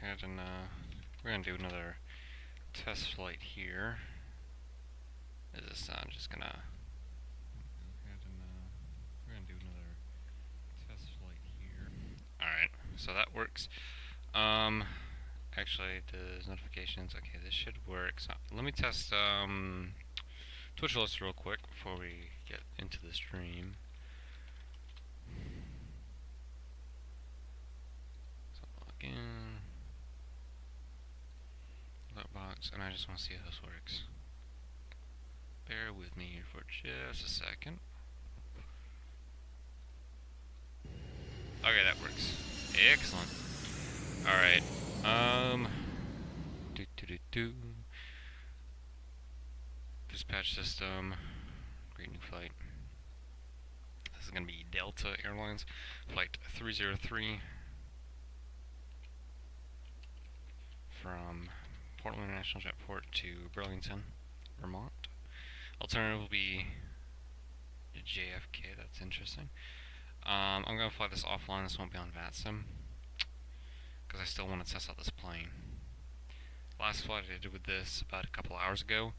ahead and we're gonna do another test flight here. Is this just gonna go ahead and we're gonna do another test flight here. Alright, so that works. Actually does notifications. Okay, this should work. So let me test Twitch list real quick before we get into the stream. So log in that box, and I just want to see how this works. Bear with me here for just a second. Okay, that works. Excellent. Alright. Dispatch system. Great new flight. This is going to be Delta Airlines, flight 303 from Portland International Jetport to Burlington, Vermont. Alternative will be JFK. That's interesting. I'm going to fly this offline. This won't be on VATSIM because I still want to test out this plane. Last flight I did with this about a couple hours ago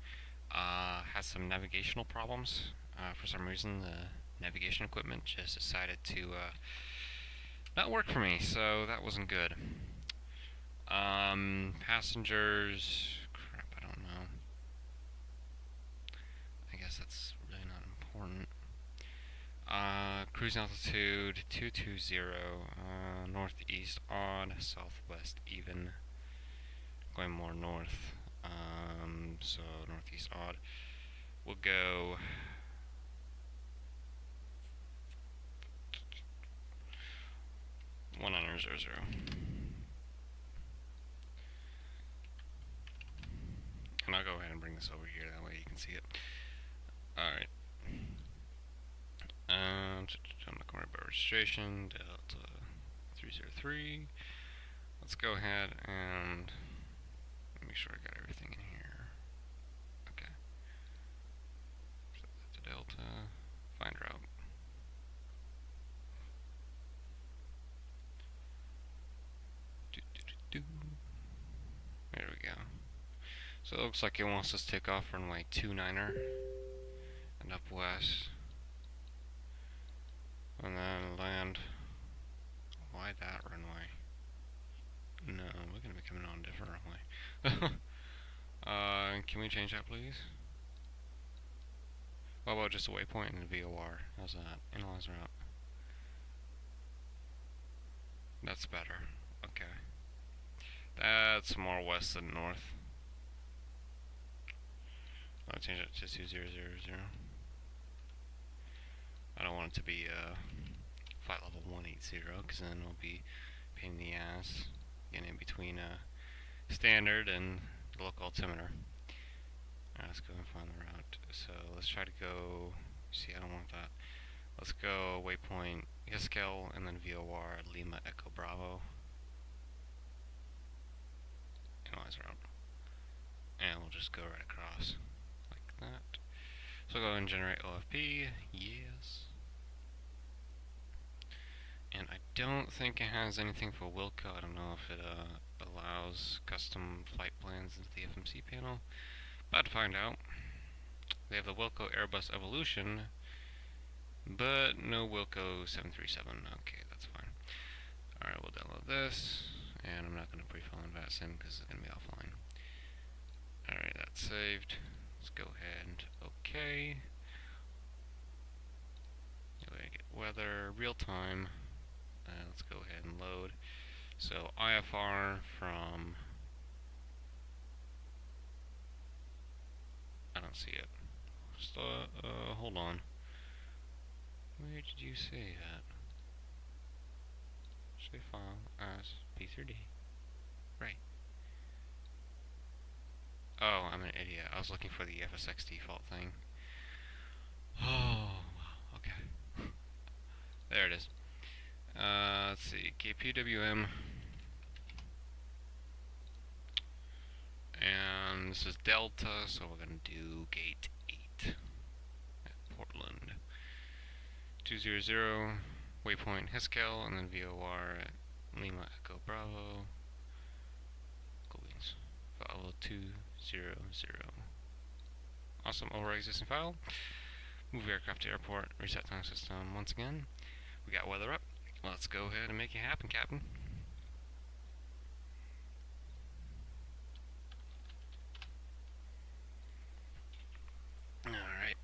had some navigational problems. For some reason, the navigation equipment just decided to not work for me, so that wasn't good. Passengers, crap, I don't know. I guess that's really not important. Cruising altitude 220, northeast odd, southwest even, going more north, so northeast odd. We'll go 1900. And I'll go ahead and bring this over here, that way you can see it. Alright. I'm looking about registration, DAL303. Let's go ahead and make sure I got everything in here. Okay. Set that to Delta. Find route. There we go. So it looks like it wants us to take off runway 29er and up west. And then land. Why that runway? No, we're gonna be coming on a different runway. Can we change that, please? What about just a waypoint and a VOR? How's that? Analyze route. That's better. Okay. That's more west than north. I'll change it to 2000. I don't want it to be flight level 180, because then it'll be a pain in the ass getting in between standard and the local altimeter. Alright, let's go and find the route. So let's try to go. See, I don't want that. Let's go waypoint Hiskel and then VOR Lima Echo Bravo. Analyze route. And we'll just go right across like that. So we'll go and generate OFP. Yes. And I don't think it has anything for Wilco. I don't know if it allows custom flight plans into the FMC panel. About to find out. They have the Wilco Airbus Evolution, but no Wilco 737. Okay, that's fine. Alright, we'll download this. And I'm not going to pre-file in VATSIM because it's going to be offline. Alright, that's saved. Let's go ahead and OK. Get weather, real time. Let's go ahead and load. So IFR from, I don't see it. So, hold on. Where did you say that? Save file as P3D. Right. Oh, I'm an idiot. I was looking for the FSX default thing. Oh, okay. There it is. Let's see, Kpwm. And this is Delta, so we're going to do gate 8 at Portland. 200, waypoint Hiskel, and then VOR at Lima Echo Bravo. Follow 200. Awesome, overwrite existing file. Move aircraft to airport, reset time system once again. We got weather up. Let's go ahead and make it happen, Captain. Alright.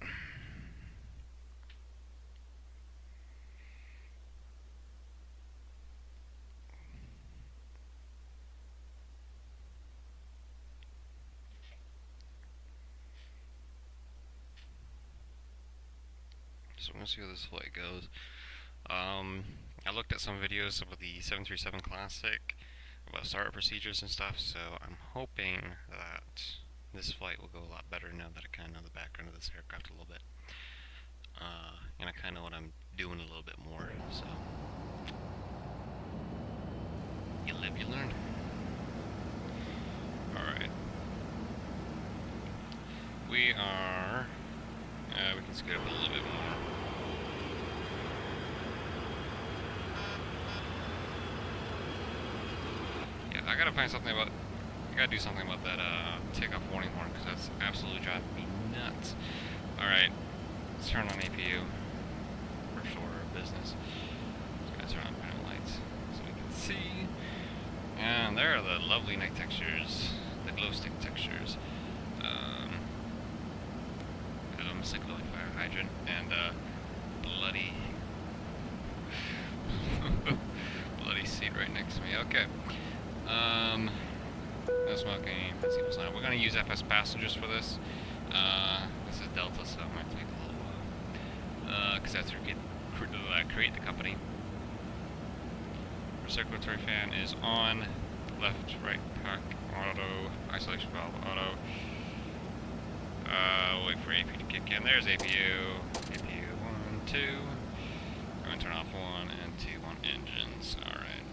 So we're gonna see how this flight goes. I looked at some videos of the 737 Classic about startup procedures and stuff, so I'm hoping that this flight will go a lot better now that I kind of know the background of this aircraft a little bit. And I kind of know what I'm doing a little bit more, so you live, you learn. Alright. We can scoot up a little bit more. Yeah, I gotta find something about, I gotta do something about that takeoff warning horn, because that's absolutely driving me nuts. Alright, let's turn on APU. First order of business. Just gotta turn on panel lights so we can see. And there are the lovely night textures, the glow stick textures. Almost like glowing fire hydrant and bloody bloody seat right next to me. Okay. No smoking. We're gonna use FS passengers for this. This is Delta, so it might take a little while. Because that's create the company. Recirculatory fan is on. Left, right, pack, auto, isolation valve, auto. Wait for AP to kick in. There's APU. APU 1, 2. I'm going to turn off 1 and 2 on engines. Alright.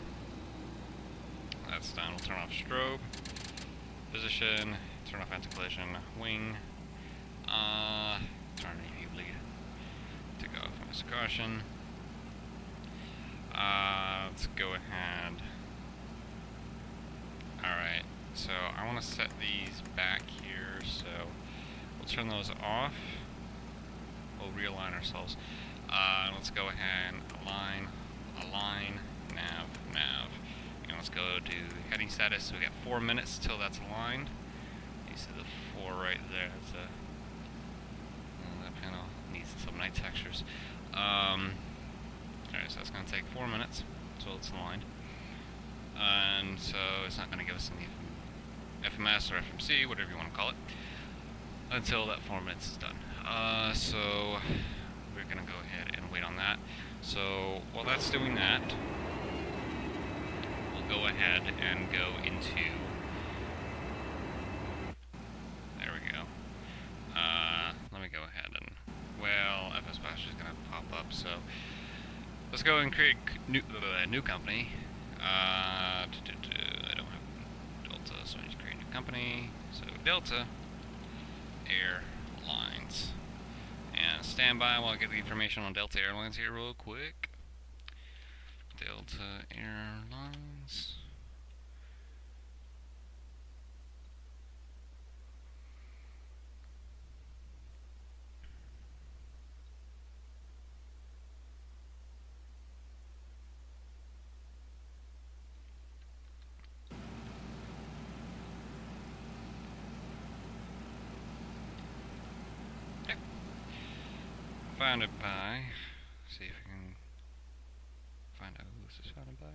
That's done. We'll turn off strobe. Position. Turn off anti-collision. Wing. Turn APU bleed. Take off master caution. Let's go ahead. Alright. So I want to set these back here, so we'll turn those off. We'll realign ourselves. Let's go ahead and align, nav. And let's go to heading status. So we got 4 minutes till that's aligned. You see the 4 right there. That's that panel needs some night textures. Alright, so that's going to take 4 minutes until it's aligned. And so it's not going to give us any FMS or FMC, whatever you want to call it, until that 4 minutes is done. So we're going to go ahead and wait on that. So while that's doing that, we'll go ahead and go into, there we go. Let me go ahead and, well, FS Bash is going to pop up, so let's go and create new company. I don't have Delta, so I need to create a new company. So Delta Airlines. And stand by while I get the information on Delta Airlines here real quick. Delta Airlines. Founded by, see if we can find out who this is founded by.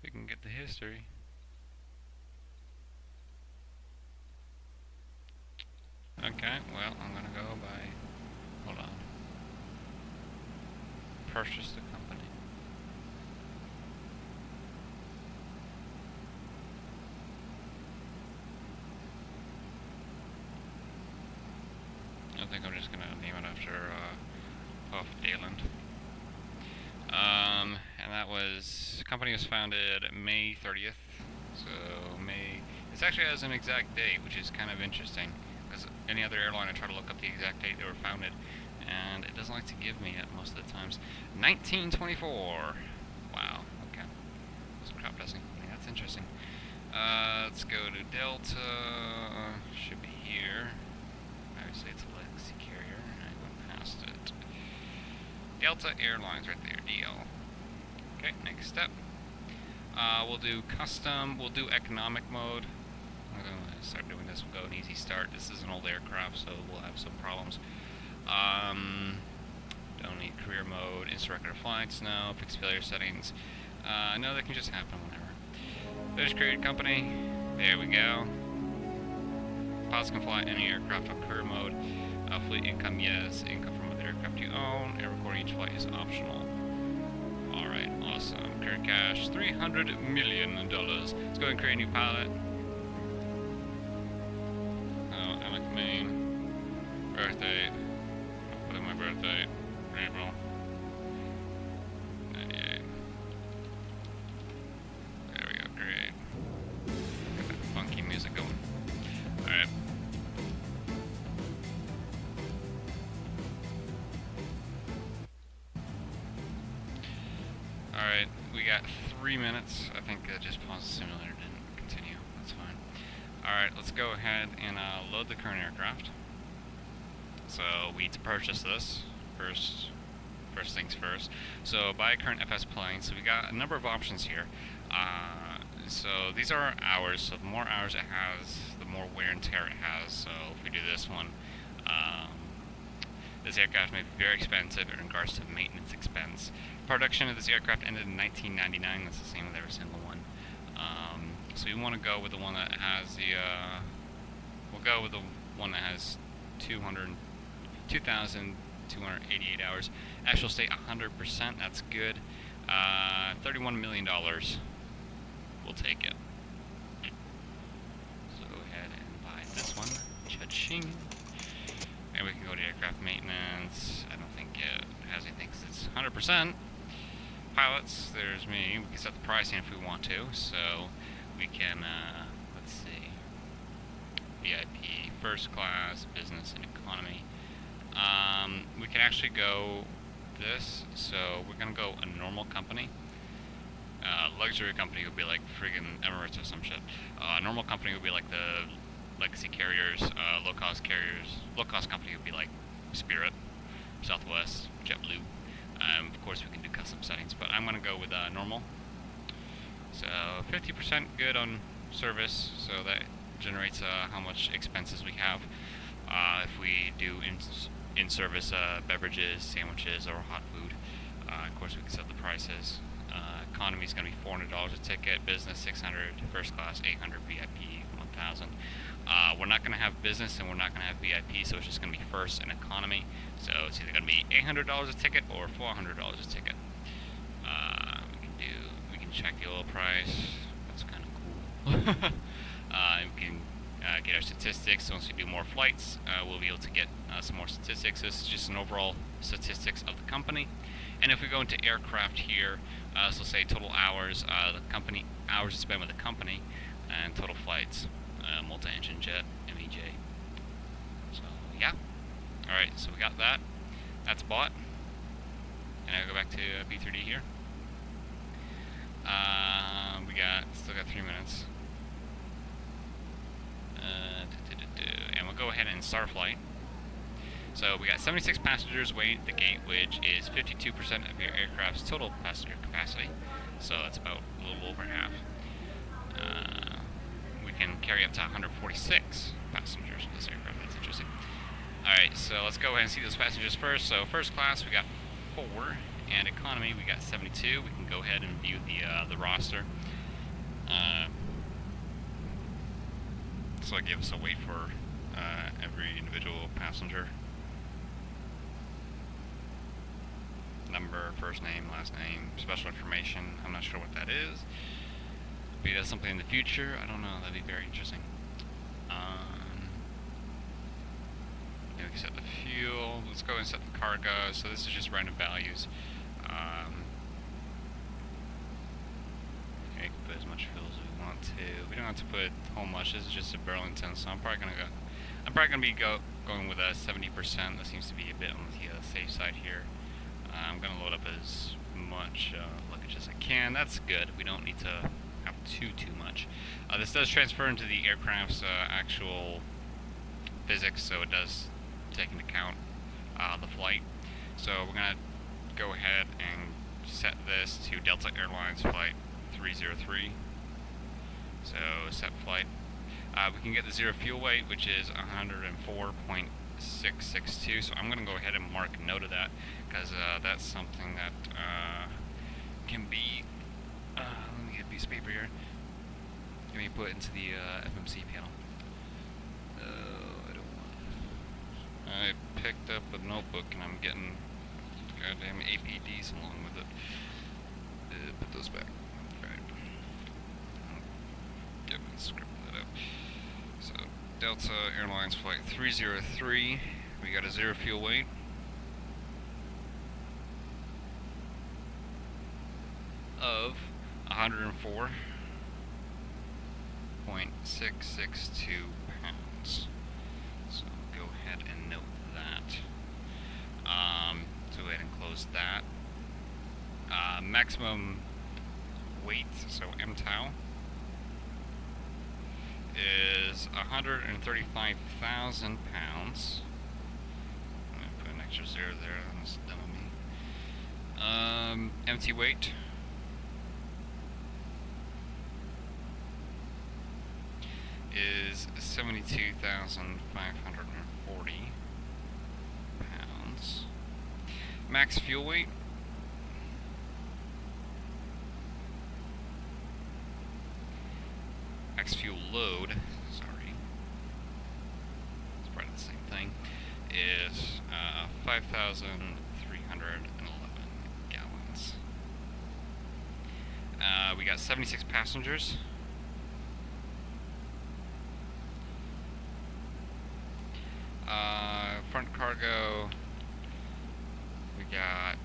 We can get the history. Okay, well, I'm gonna go by, hold on, purchase the company. I think I'm just going to name it after Puff Dayland. And that was, the company was founded May 30th. So May, this actually has an exact date, which is kind of interesting. Because any other airline, I try to look up the exact date they were founded, and it doesn't like to give me it most of the times. 1924. Wow, okay. So aircraft testing company. That's interesting. Let's go to Delta. Should be here. Obviously, it's a legacy carrier. I went past it. Delta Airlines right there. DL. Okay, next step. We'll do custom. We'll do economic mode. I'm gonna start doing this. We'll go an easy start. This is an old aircraft, so we'll have some problems. Don't need career mode. Instant record of flights. No. Fixed failure settings. No, that can just happen whenever. Finish created company. There we go. Pilots can fly any aircraft on career mode. Fleet income, yes. Income from other aircraft you own. And recording each flight is optional. Alright, awesome. Current cash, $300 million. Let's go ahead and create a new pilot. Oh, I like Maine. Birthday. I'll put in my birthday. April. 98. There we go, great. Got that funky music going. Alright. Alright, we got 3 minutes. I think I just paused the simulator, didn't continue. That's fine. Alright, let's go ahead and load the current aircraft. So we need to purchase this first things first. So buy a current FS plane. So we got a number of options here. So these are our hours. So the more hours it has, the more wear and tear it has. So if we do this one, this aircraft may be very expensive in regards to maintenance expense. Production of this aircraft ended in 1999. That's the same with every single one. So we want to go with the one that has the. We'll go with the one that has 2,288 hours. Actual state 100%. That's good. $31 million. We'll take it. So go ahead and buy this one. Cha-ching. And we can go to aircraft maintenance. I don't think it has anything because it's 100%. Pilots, there's me. We can set the pricing if we want to. So we can, let's see, VIP, first class, business, and economy. We can actually go this. So we're going to go a normal company. Luxury company would be like friggin' Emirates or some shit. Normal company would be like the legacy carriers, low-cost carriers. Low-cost company would be like Spirit, Southwest, JetBlue. Of course, we can do custom settings, but I'm going to go with normal. So 50% good on service, so that generates how much expenses we have. If we do in-service beverages, sandwiches, or hot food, of course, we can set the prices. Economy is going to be $400 a ticket, business $600, first class $800, VIP $1,000. We're not going to have business and we're not going to have VIP, so it's just going to be first and economy. So it's either going to be $800 a ticket or $400 a ticket. We can check the oil price. That's kind of cool. We can get our statistics. Once we do more flights, we'll be able to get some more statistics. This is just an overall statistics of the company. And if we go into aircraft here, so say total hours, the company hours spent with the company, and total flights, multi-engine jet, MEJ. So yeah, all right. So we got that. That's bought. And I go back to P3D here. We still got 3 minutes. And we'll go ahead and start flight. So we got 76 passengers waiting at the gate, which is 52% of your aircraft's total passenger capacity. So that's about a little over half. We can carry up to 146 passengers with this aircraft. That's interesting. Alright, so let's go ahead and see those passengers first. So first class we got 4, and economy we got 72. We can go ahead and view the roster. So it gives us a weight for every individual passenger. Number, first name, last name, special information. I'm not sure what that is. Maybe that's something in the future. I don't know. That'd be very interesting. We can set the fuel. Let's go and set the cargo. So this is just random values. Okay, put as much fuel as we want to. We don't have to put a whole much. This is just a Burlington, so I'm probably gonna be going with a 70%. That seems to be a bit on the safe side here. I'm going to load up as much luggage as I can. That's good. We don't need to have too much. This does transfer into the aircraft's actual physics, so it does take into account the flight. So we're going to go ahead and set this to Delta Airlines Flight 303. So set flight. We can get the zero fuel weight, which is 104.662. So I'm going to go ahead and mark note of that, because that's something that can be. Let me get a piece of paper here. Can be put into the FMC panel. I don't want. I picked up a notebook and I'm getting goddamn APDs along with it. Put those back. Alright. Yep, script that up. So, Delta Airlines Flight 303. We got a zero fuel weight. Of 104.662 pounds. So go ahead and note that. So go ahead and close that. Maximum weight, so MTOW, is 135,000 pounds. I'm going to put an extra zero there, that's dumb of me. Empty weight is 72,540 pounds. Max fuel weight max fuel load, sorry, it's probably the same thing, is 5,311 gallons. We got 76 passengers. Front cargo, we got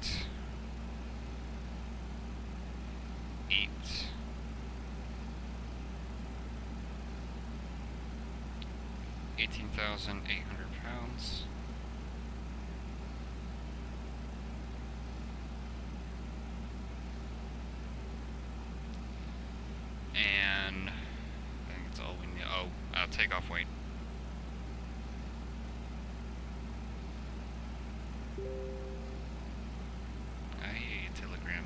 18,800 pounds. And I think it's all we need. Oh, takeoff weight. Telegram.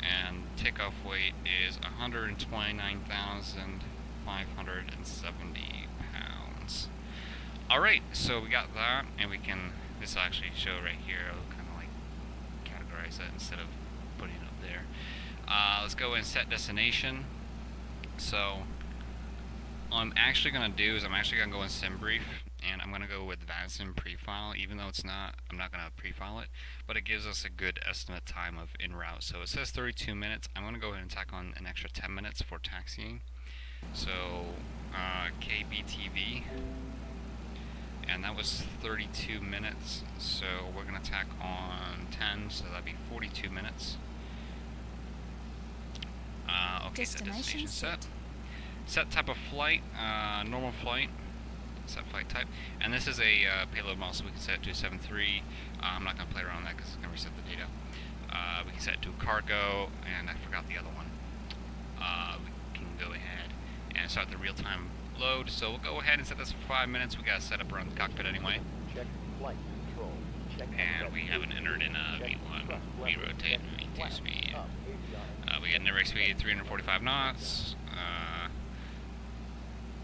And takeoff weight is 129,570 pounds. Alright, so we got that, and we can, this will actually show right here, I'll kind of like categorize that instead of putting it up there. Let's go and set destination. So, what I'm actually going to do is I'm actually going to go in SimBrief, and I'm going to go with VASM prefile, even though it's not, I'm not going to prefile it, but it gives us a good estimate time of en route. So it says 32 minutes. I'm going to go ahead and tack on an extra 10 minutes for taxiing. So Kpwm-Kbtv, and that was 32 minutes. So we're going to tack on 10, so that'd be 42 minutes. Okay, destination set. Set type of flight, normal flight. Set flight type, and this is a payload model, so we can set it to 733. I'm not going to play around with that because it's going to reset the data. We can set it to cargo, and I forgot the other one. We can go ahead and start the real-time load. So we'll go ahead and set this for 5 minutes. We got to set up around the cockpit anyway. Check flight control. And we haven't entered in a V1. We rotate V2 speed. We get an air speed 345 knots.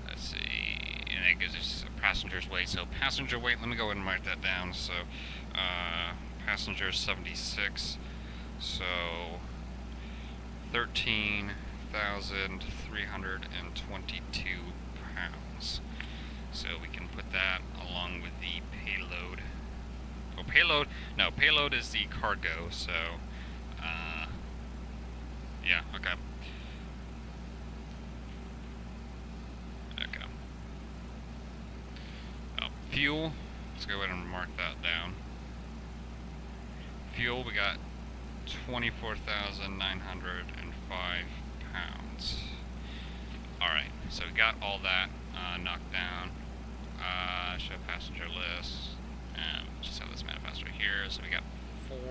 Let's see. And it gives us a passenger's weight. So passenger weight, let me go ahead and write that down. So passenger 76. So 13,322 pounds. So we can put that along with the payload. Oh, payload? No, payload is the cargo. So yeah, okay. Okay. Oh, fuel. Let's go ahead and mark that down. Fuel, we got 24,905 pounds. Alright, so we got all that knocked down. Show passenger list. And just have this manifest right here. So we got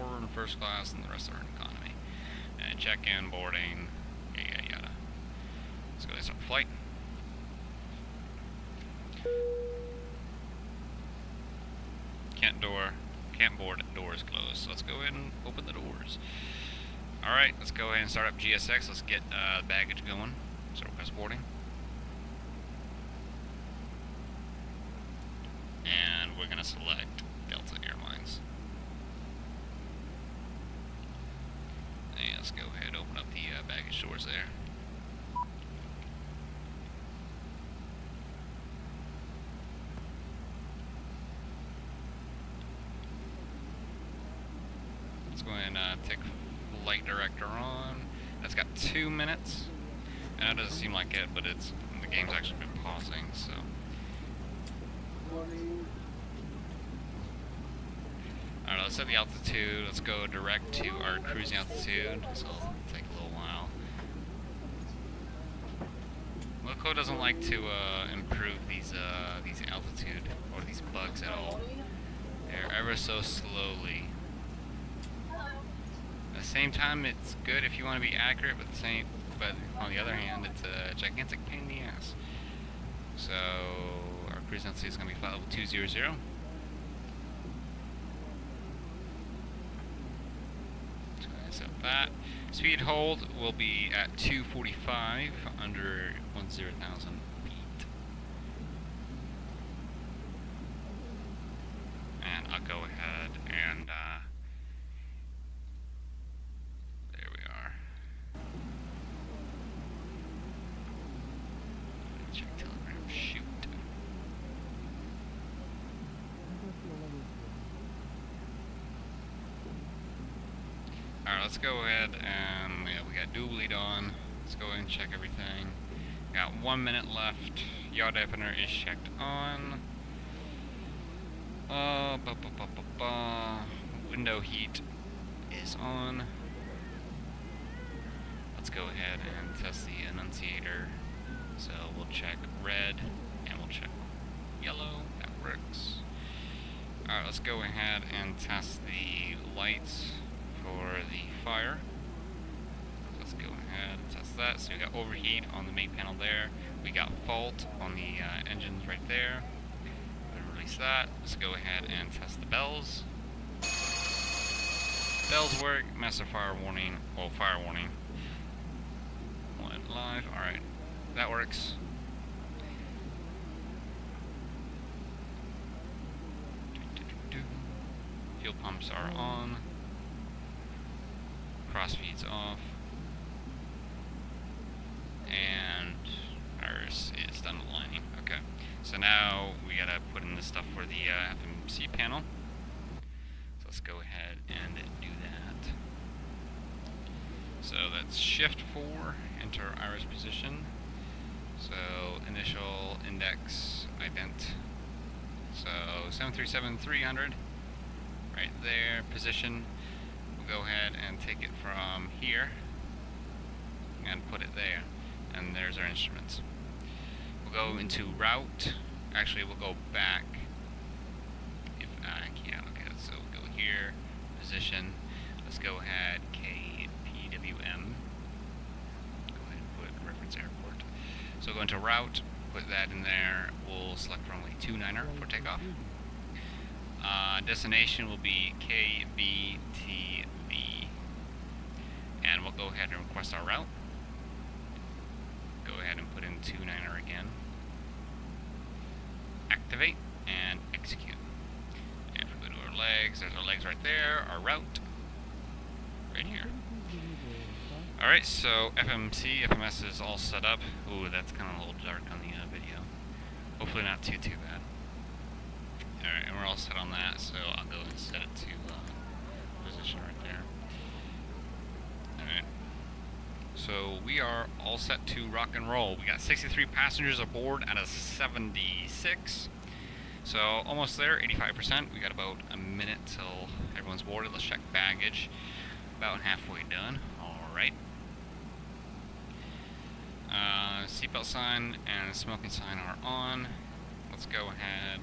4 in first class, and the rest are in economy. And check-in, boarding, yada yada. Let's go ahead and start the flight. Can't board, doors closed. So let's go ahead and open the doors. Alright, let's go ahead and start up GSX. Let's get baggage going. So request boarding. And we're going to select Delta Airlines. And let's go ahead and open up the baggage doors there. Let's go ahead and take Flight Director on. That's got 2 minutes. And it doesn't seem like it, but the game's actually been pausing, so. Alright, let's set the altitude. Let's go direct to our cruising altitude, so it'll take a little while. Loco doesn't like to improve these altitude or these bugs at all. They're ever so slowly. At the same time, it's good if you want to be accurate, but on the other hand, it's a gigantic pain in the ass. So our cruising altitude is going to be flight level 200. So that speed hold will be at 245 under 10,000 feet. And I'll go ahead and there we are. Check telegram. Shoot. Alright, let's go ahead and we got dual lead on. Let's go ahead and check everything. Got 1 minute left. Yaw dampener is checked on. Window heat is on. Let's go ahead and test the annunciator. So we'll check red and we'll check yellow. That works. Alright, let's go ahead and test the lights for the fire. So let's go ahead and test that. So we got overheat on the main panel there. We got fault on the engines right there. Release that. Let's go ahead and test the bells. Bells work. Master fire warning. Well, fire warning. Went live. Alright. That works. Fuel pumps are on. Crossfeed's off. And ours is done aligning. Okay. So now we gotta put in the stuff for the FMC panel. So let's go ahead and do that. So that's shift 4, enter iris position. So initial index ident. So 737-300 right there, position. We'll go ahead and take it from here and put it there. And there's our instruments. We'll go into route. Actually, we'll go back. If I can. Okay, so we'll go here, position. Let's go ahead, Kpwm. Go ahead and put reference airport. So go into route, put that in there. We'll select runway 29er for takeoff. Destination will be Kpwm. And we'll go ahead and request our route. Go ahead and put in 29er again. Activate and execute. And if we go to our legs, there's our legs right there, our route right here. Alright, so FMS is all set up. Ooh, that's kind of a little dark on the video. Hopefully not too bad. Alright, and we're all set on that, so I'll go and set it to position right there. Alright. So we are all set to rock and roll. We got 63 passengers aboard out of 76. So almost there, 85%. We got about a minute till everyone's boarded. Let's check baggage. About halfway done. Alright. Seatbelt sign and smoking sign are on. Let's go ahead.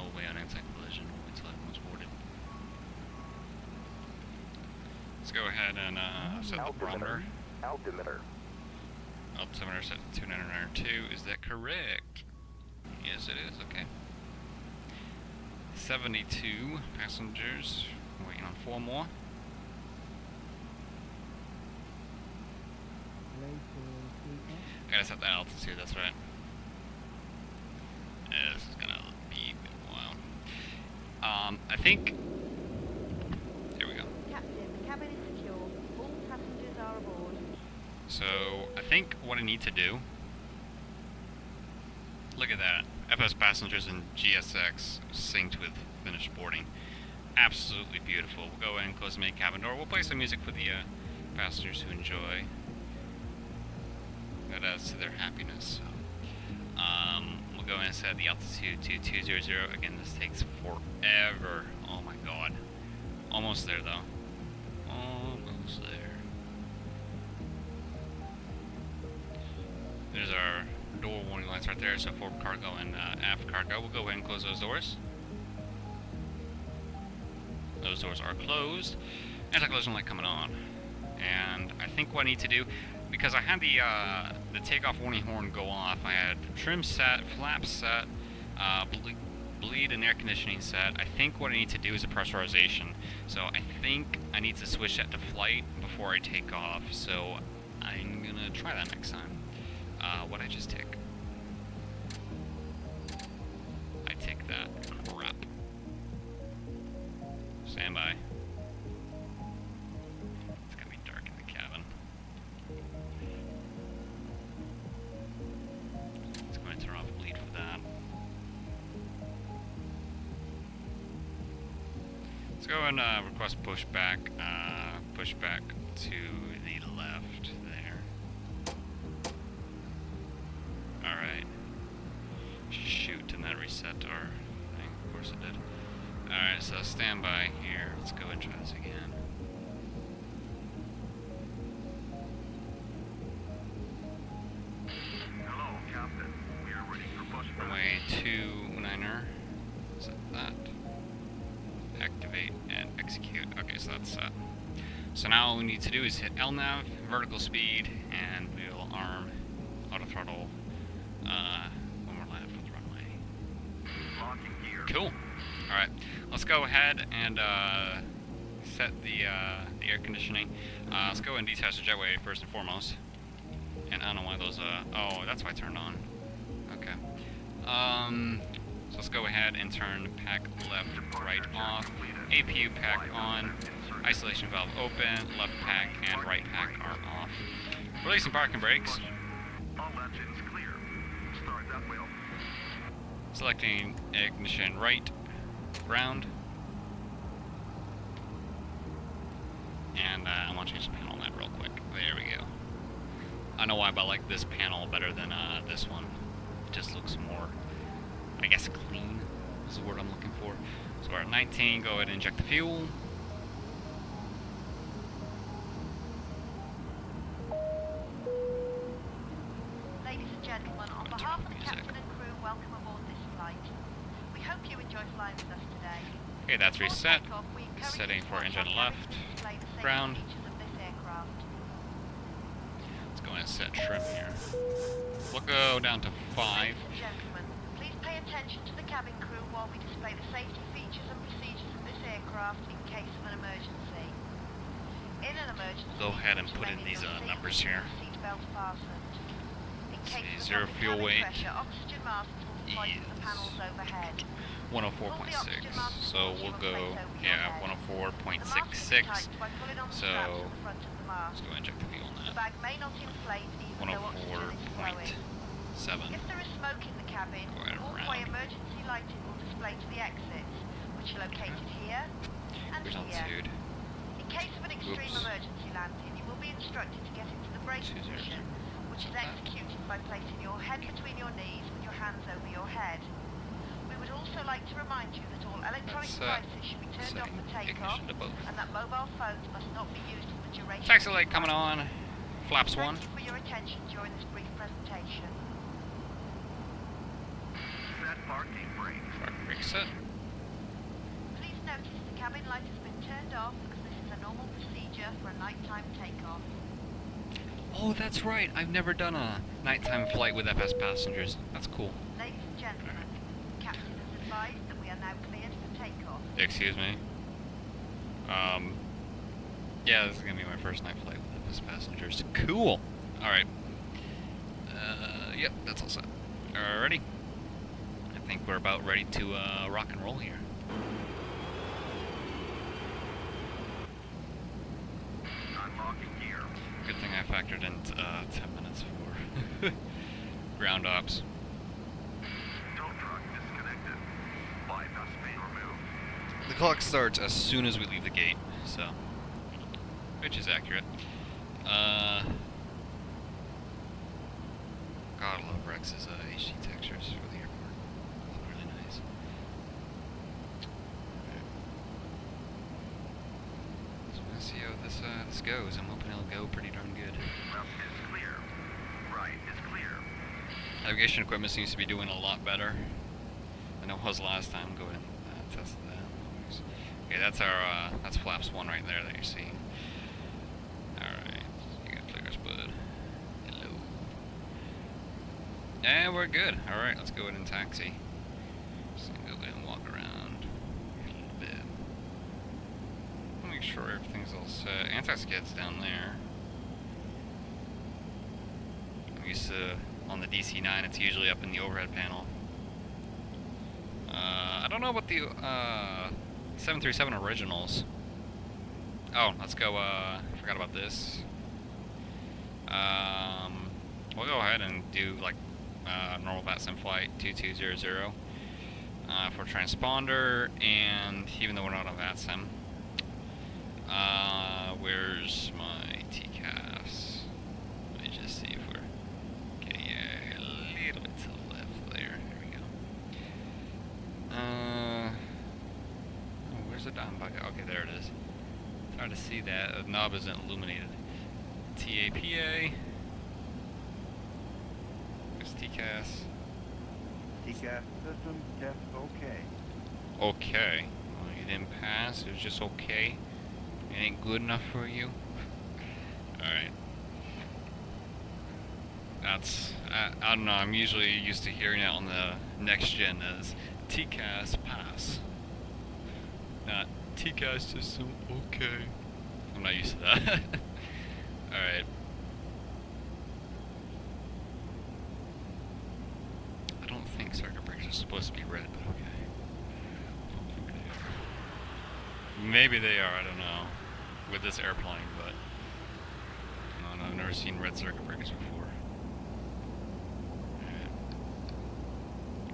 We'll wait on inside collision. We'll wait until everyone's boarded. go ahead and set the barometer. Altimeter. Altimeter set to 2902. Is that correct? Yes, it is. Okay. 72 passengers. Waiting on 4 more. I gotta set the altitude, that's right. Yeah, this is gonna be a while. I think... There we go. Captain, the cabin is secure. All passengers are aboard. So, I think what I need to do... Look at that. FS passengers and GSX synced with finished boarding. Absolutely beautiful. We'll go in and close the main cabin door. We'll play some music for the passengers who enjoy. That adds to their happiness. So, we'll go in and set the altitude to 200. Again, this takes forever. Oh my god. Almost there though. Almost there. There's our door warning lights right there. So forward cargo and aft cargo. We'll go ahead and close those doors. Those doors are closed. Anti-collision light coming on. And I think what I need to do, because I had the takeoff warning horn go off, I had trim set, flaps set, bleed and air conditioning set. I think what I need to do is a pressurization. So I think I need to switch that to flight before I take off. So I'm gonna try that next time. What'd I just take? I take that crap. Stand by. It's gonna be dark in the cabin. It's going to turn off bleed for that. Let's go and request pushback. Pushback to the left there. Alright. Shoot, and that reset our thing. Of course it did. Alright, so stand by here. Let's go and try this again. Hello, Captain. We are ready for pushback. Runway 29er. Set that. Activate and execute. Okay, so that's set. So now all we need to do is hit LNAV, vertical speed, and we'll arm auto throttle when we're landed for the runway. Locking gear. Cool. Alright, let's go ahead and set the air conditioning. Let's go and detach the jetway first and foremost. And I don't know why those, oh, that's why I turned on. Okay. So let's go ahead and turn pack left, right off. APU pack on. Isolation valve open. Left pack and right pack are off. Releasing parking brakes. All engines clear. Start that wheel. Selecting ignition right. Ground. And I want to change the panel on that real quick. There we go. I don't know why, but I like this panel better than this one. It just looks more, I guess, clean is the word I'm looking for. So we're at 19. Go ahead and inject the fuel. Ladies and gentlemen, on behalf of the captain and crew, welcome aboard this flight. We hope you enjoy flying with us today. Okay, that's Before reset. takeoff, we encourage Setting you to for watch engine our left. cabin to display the safety Ground. features of this aircraft. Let's go ahead and set trim here. We'll go down to 5. Ladies and gentlemen, please pay attention to the cabin crew while we display the safety features and procedures of this aircraft in case of an emergency. In an emergency, Go ahead and put in remain these your seat numbers with here. your seatbelt fastened. In case of a Zero drop in fuel cabin weight pressure, oxygen masks will deploy from the is panels overhead. 104.6. So we'll go, yeah, 104.66. So let's go and inject the fuel The now. bag may not inflate even though oxygen is flowing. 104.7. If there is smoke in the cabin, Go ahead and walkway round. emergency lighting will display to the exits, which are located here and Here's here. altitude. In case of an extreme Oops. emergency landing, you will be instructed to get into the brake 200. position, which is executed by placing your head between your knees with your hands over your head. We would also like to remind you that all electronic That's, devices should be turned off setting for takeoff, ignition to both. and that mobile phones must not be used for the duration. Taxi of light the coming flight. on. Flaps 1. Thank you for your attention during this brief presentation. Set parking brakes. Parking brake set. Please notice the cabin light has been turned off as this is a normal procedure for a nighttime takeoff. Oh, that's right. I've never done a nighttime flight with FS passengers. That's cool. Ladies and gentlemen, Captain has advised that we are now cleared for takeoff. Excuse me. Yeah, this is gonna be my first night flight with FS passengers. Cool. All right. Yep, that's all set. Alrighty. I think we're about ready to rock and roll here. Unlocking gear. Good thing I factored in 10 minutes for ground ops. Tow truck disconnected. Bypass main removed. The clock starts as soon as we leave the gate, so which is accurate. God, I love Rex's HD textures for the airport. They look really nice. So let's see how this goes. I'm hoping it'll go pretty darn good. Left is clear. Right is clear. Navigation equipment seems to be doing a lot better than it was last time. Go ahead and test that. Okay, that's our that's flaps 1 right there that you're seeing. Alright, you got clear as bud. Hello. And we're good. Alright, let's go ahead and taxi. Just gonna go ahead and walk around a little bit. Make sure everything's all set. Anti-skid's down there. I'm used to, on the DC-9, it's usually up in the overhead panel. I don't know about the 737 originals. Oh, let's go, I forgot about this. We'll go ahead and do, like, normal VATSIM flight 2200 for transponder, and even though we're not on VATSIM, where's my TCAS? Let me just see if we're getting a little bit to the left there. There we go. Oh, where's the dime bucket? Okay, there it is. It's hard to see that. The knob isn't illuminated. TAPA. Where's TCAS? TCAS system test okay. Okay. Well, you didn't pass. It was just okay. It ain't good enough for you. Alright. That's, I don't know, I'm usually used to hearing it on the next gen as TCAS pass. Not TCAS system okay. I'm not used to that. Alright. I don't think circuit breakers are supposed to be red, but okay. I don't think they are. Maybe they are, I don't know. With this airplane, but I don't know, I've never seen red circuit breakers before. Alright.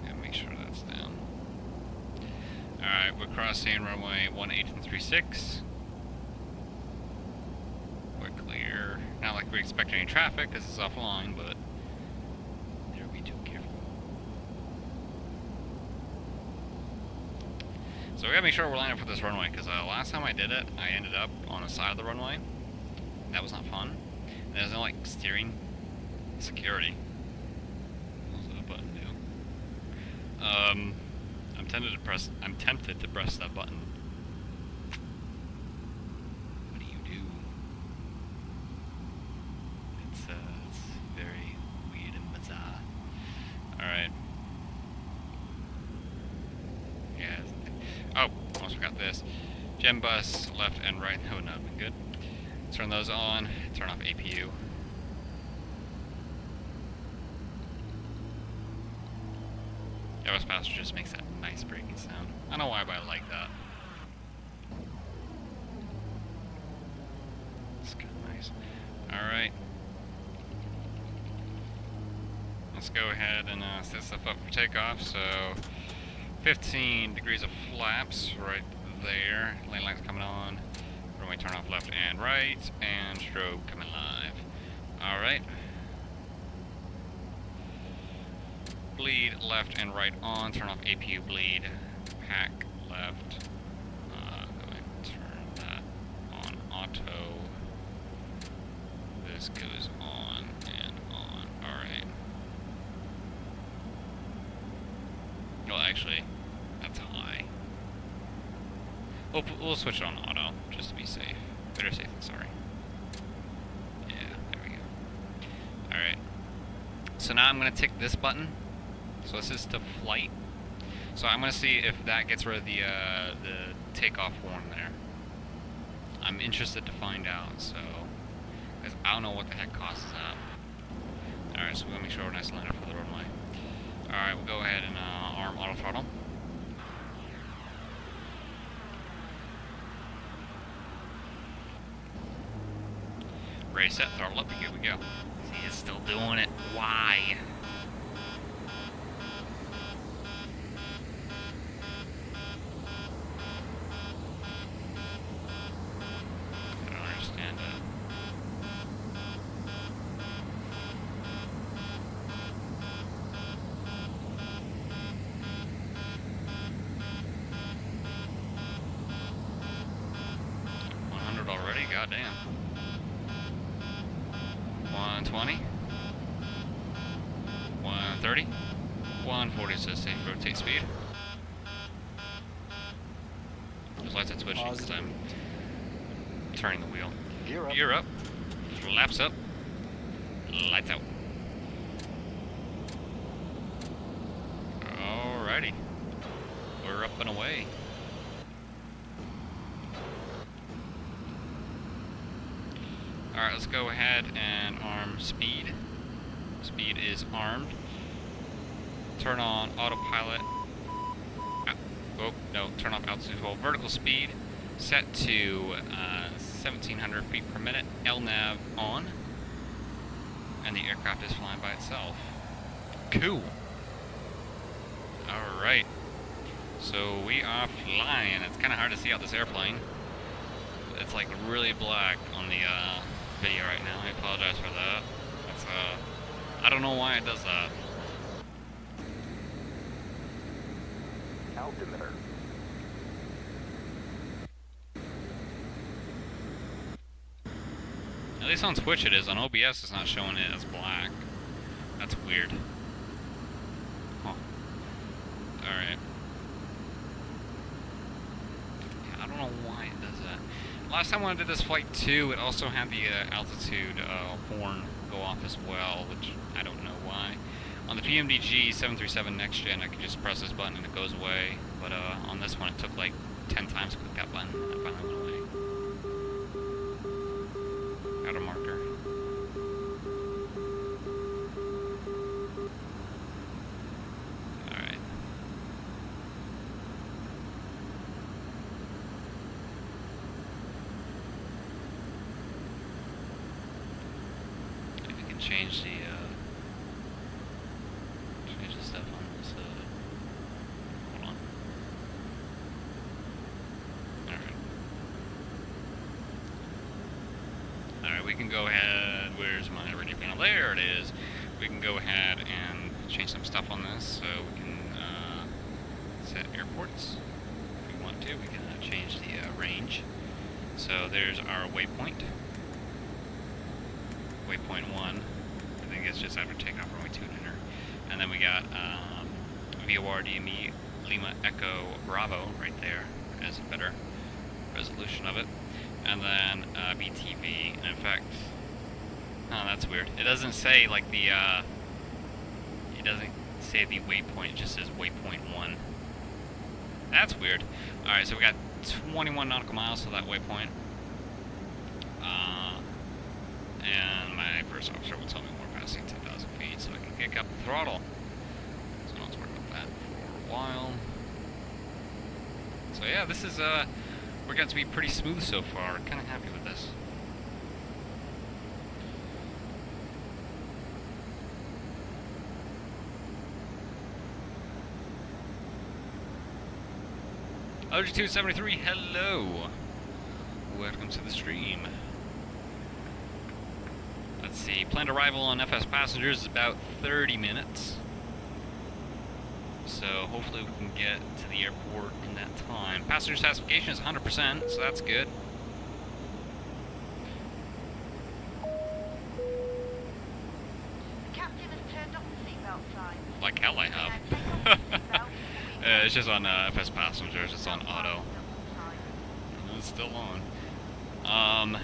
Gotta make sure that's down. Alright, we're crossing runway 1836. We're clear. Not like we expect any traffic because it's offline, but there we do, careful. So we gotta make sure we're lining up for this runway, because last time I did it, I ended up on the side of the runway. That was not fun. And there's no like steering security. What does that button do? I'm tempted to press that button. What do you do? It's very weird and bizarre. Alright. Yeah. Oh, almost forgot this. Gem bus, left and right. Oh, no, been good. Turn those on. Turn off APU. FS passenger just makes that nice braking sound. I don't know why, but I like that. It's kind of nice. Alright. Let's go ahead and set stuff up for takeoff. So, 15 degrees of flaps right there. Lane lights coming on. Runway turn off left and right. And strobe coming live. Alright. Bleed left and right on. Turn off APU bleed. Pack left. Go ahead and turn that on auto. This goes on and on. Alright. Well, actually, that's high. We'll switch it on auto, just to be safe. Better safe than sorry. Yeah, there we go. Alright. So now I'm going to tick this button. So this is to flight. So I'm going to see if that gets rid of the takeoff horn there. I'm interested to find out, so... because I don't know what the heck causes that. Alright, so we're going to make sure we're nice and lined up for the runway. Alright, we'll go ahead and arm auto throttle. Ready, set, throttle up, here we go. See, it's still doing it. Why? I don't understand that. Already, goddamn. 120, 130, 140 says safe rotate speed. Those lights are switching because I'm turning the wheel. Gear up, flaps up, lights out. Alrighty, we're up and away. Alright, let's go ahead and arm speed. Speed is armed. Turn on autopilot. Oh, no, turn off altitude control. Vertical speed set to 1,700 feet per minute. LNAV on. And the aircraft is flying by itself. Cool. Alright. So we are flying. It's kind of hard to see out this airplane. It's like really black on the video right now. I apologize for that. That's I don't know why it does that. Altimeter. At least on Twitch it is. On OBS it's not showing it as black. That's weird. Huh. Alright. Yeah, I don't know why it does that. Last time when I did this flight too, it also had the altitude horn go off as well, which I don't know why. On the PMDG 737 Next Gen, I could just press this button and it goes away. But on this one, it took like 10 times to click that button and it finally went away. Got a marker. Alright. Maybe we can change the stuff on this. Hold on. Alright, we can go ahead. Where's my radio panel? There it is. We can go ahead and change some stuff on this, so we can set airports. If we want to, we can change the range. So there's our waypoint. Waypoint 1. I think it's just after takeoff runway 29er. And then we got VOR DME Lima Echo Bravo right there as a better resolution of it. And then BTV. And in fact, oh, that's weird. It doesn't say like the it doesn't say the waypoint, it just says waypoint 1. That's weird. Alright, so we got 21 nautical miles to that waypoint. And my first officer will tell me we're passing 10,000 feet, so I can kick up the throttle. So let's work with that for a while. So yeah, this is working out to be pretty smooth so far. Kind of happy with this. LG273, hello! Welcome to the stream. Let's see, planned arrival on FS passengers is about 30 minutes. So hopefully we can get to the airport in that time. Passenger satisfaction is 100%, so that's good. The captain has turned off the seatbelt signs. Like hell I have. It's just on FS passengers, it's on auto. still on.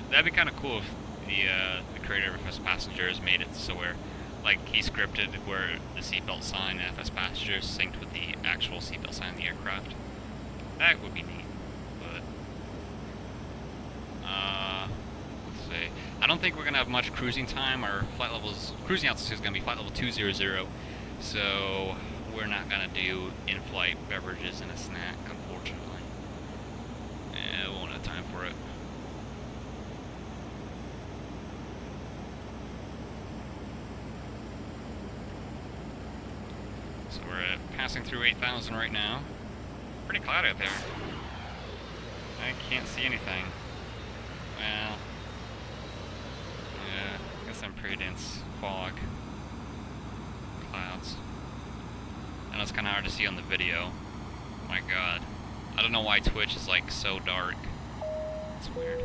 That'd be kind of cool if the creator of FS Passengers made it so where, like, he scripted where the seatbelt sign in FS Passengers synced with the actual seatbelt sign in the aircraft. That would be neat. But let's see. I don't think we're gonna have much cruising time. Our flight levels, cruising altitude is gonna be flight level 200. So we're not gonna do in-flight beverages and a snack, unfortunately. Yeah, we won't have time for it. So we're passing through 8,000 right now. Pretty cloudy out there. I can't see anything. Well, yeah, I guess I'm pretty dense fog. Clouds. I know it's kind of hard to see on the video. My god. I don't know why Twitch is like so dark. It's weird.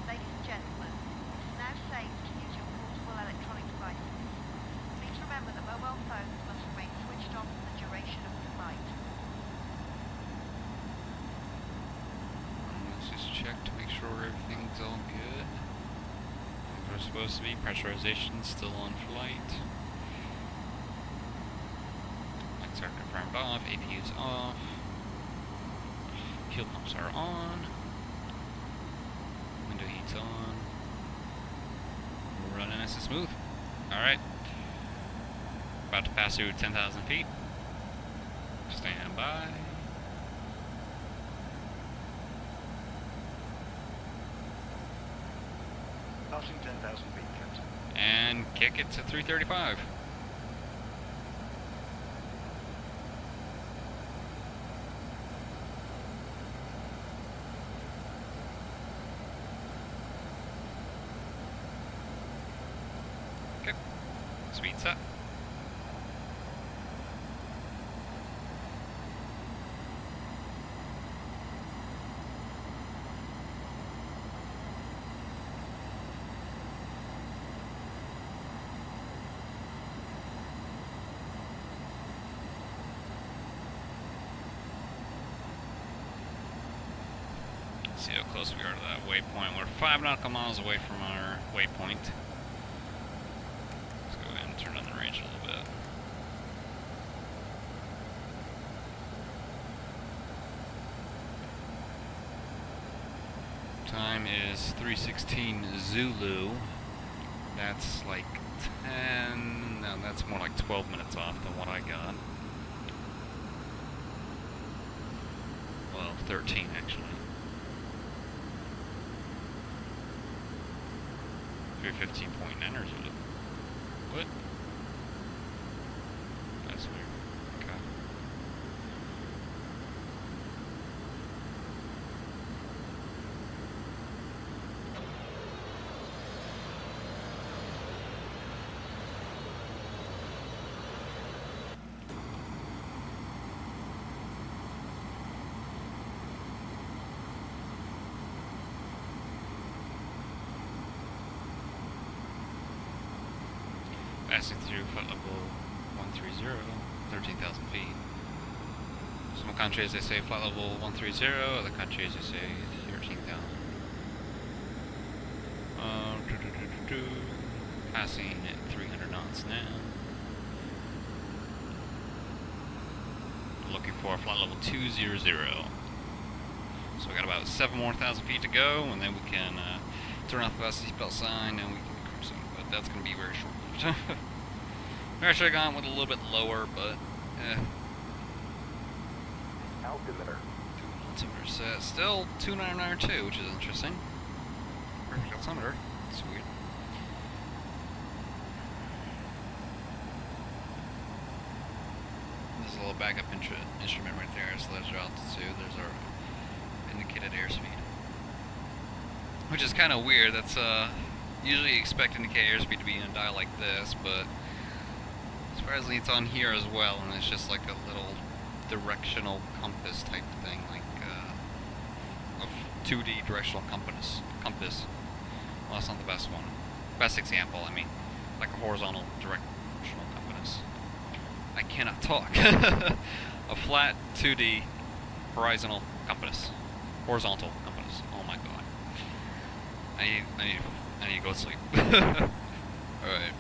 Ladies and gentlemen, it is now safe to use your portable electronic devices. Please remember that mobile phones must remain switched off for the duration of the flight. Let's just check to make sure everything's all good. Like we're supposed to be. Pressurization still on flight. Lights are confirmed off. APU's off. Fuel pumps are on. Window heat's on. We're running nice and smooth. Alright. About to pass through 10,000 feet. Stand by. Passing 10,000 feet, Captain. And kick it to 335. Okay. Speed set. See how close we are to that waypoint. We're 5 nautical miles away from our waypoint. Let's go ahead and turn on the range a little bit. Time is 3:16 Zulu. That's like 10, no, that's more like 12 minutes off than what I got. Well, 13 actually. 315.9 or Zulu. What? That's weird. Okay. Passing through flight level 130, 13,000 feet. Some countries they say flight level 130, other countries they say 13,000. Passing at 300 knots now. Looking for flight level 200. So we got about 7,000 more feet to go, and then we can turn off the seatbelt sign and we can be cruising. But that's going to be very short. I should have gone with a little bit lower, but Altimeter. altimeter set still 2992, which is interesting. Perfect altimeter. That's weird. There's a little backup instrument right there. So there's our altitude. There's our indicated airspeed, which is kind of weird. That's usually you expect indicated airspeed to be in a dial like this, but surprisingly it's on here as well, and it's just like a little directional compass type thing, like a 2D directional compass. Well, that's not the best one. Best example, I mean, like a horizontal directional compass. I cannot talk. A flat 2D Horizontal compass. Horizontal compass. Oh my god. I need to go to sleep. Alright.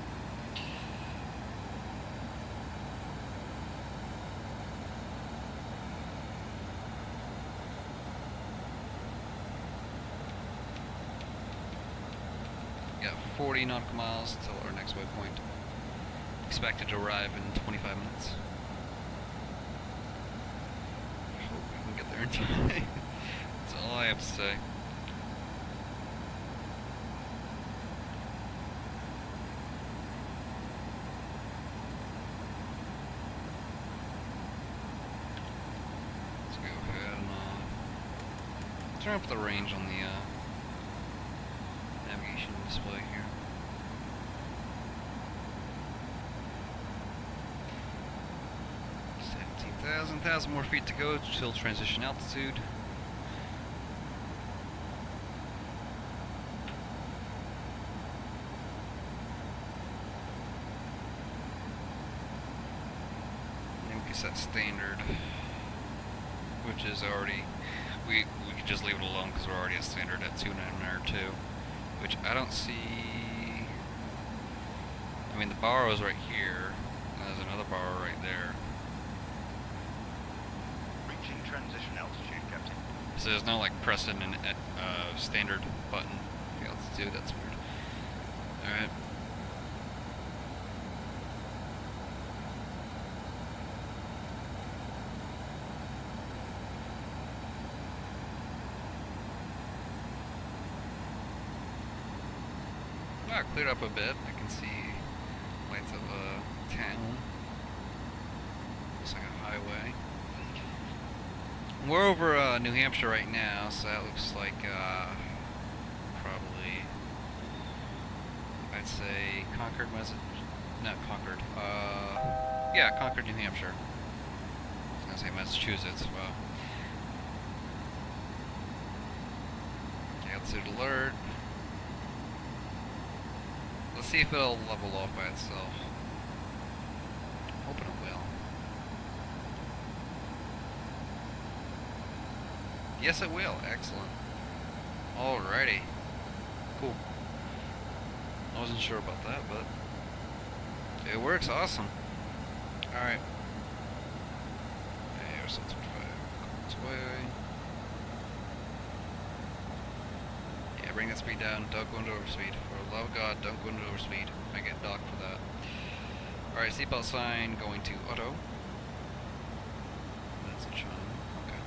Got 40 nautical miles till our next waypoint. Expected to arrive in 25 minutes. Hope we can get there in time. That's all I have to say. Let's go ahead and turn up the range on the navigation display here. 17,000 more feet to go till transition altitude. And we can set standard, which is already, we could just leave it alone because we're already at standard at 2.902, which I don't see. I mean, the bar is right here, and there's another bar right there. Reaching transition altitude, Captain. So there's no like pressing an standard button for the altitude. That's weird. All right. Ah, cleared up a bit. I can see lights of a town. Looks like a highway. We're over New Hampshire right now, so that looks like probably, I'd say Concord, not Concord. Yeah, Concord, New Hampshire. I was gonna say Massachusetts. Wow. Altitude alert. Let's see if it'll level off by itself. Hoping it will. Yes, it will. Excellent. Alrighty. Cool. I wasn't sure about that, but it works. Awesome. Alright. Hey, there's something this way. Yeah, bring that speed down. Don't go into overspeed. For the love of God, don't go into overspeed. I get docked for that. Alright, seatbelt sign going to auto. That's a chime. Okay.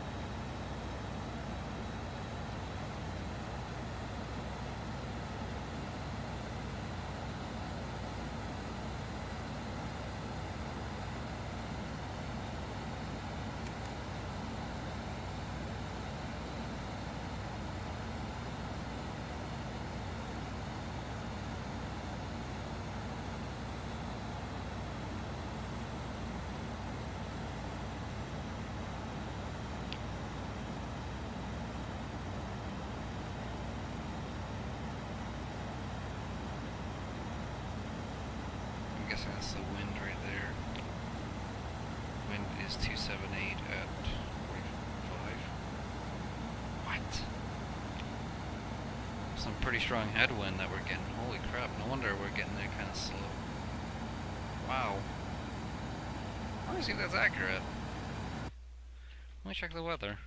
I'm guessing that's the wind right there. Wind is 278 at 45. What? Some pretty strong headwind that we're getting. Holy crap, no wonder we're getting there kind of slow. Wow. Let me see if that's accurate. Let me check the weather.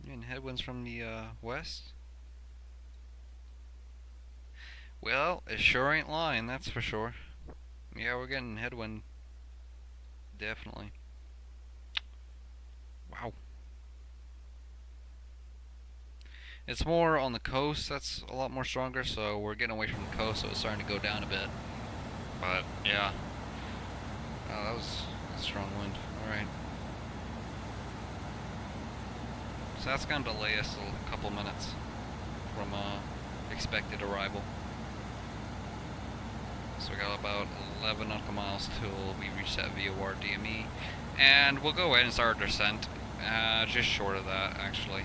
And headwinds from the west. Well, it sure ain't lying, that's for sure. Yeah, we're getting headwind. Definitely. Wow. It's more on the coast, that's a lot more stronger, so we're getting away from the coast, so it's starting to go down a bit. But, yeah. Oh, that was a strong wind. Alright. So that's going to delay us a couple minutes from expected arrival. So we got about 11 nautical miles till we reach that VOR DME. And we'll go ahead and start our descent. Just short of that, actually.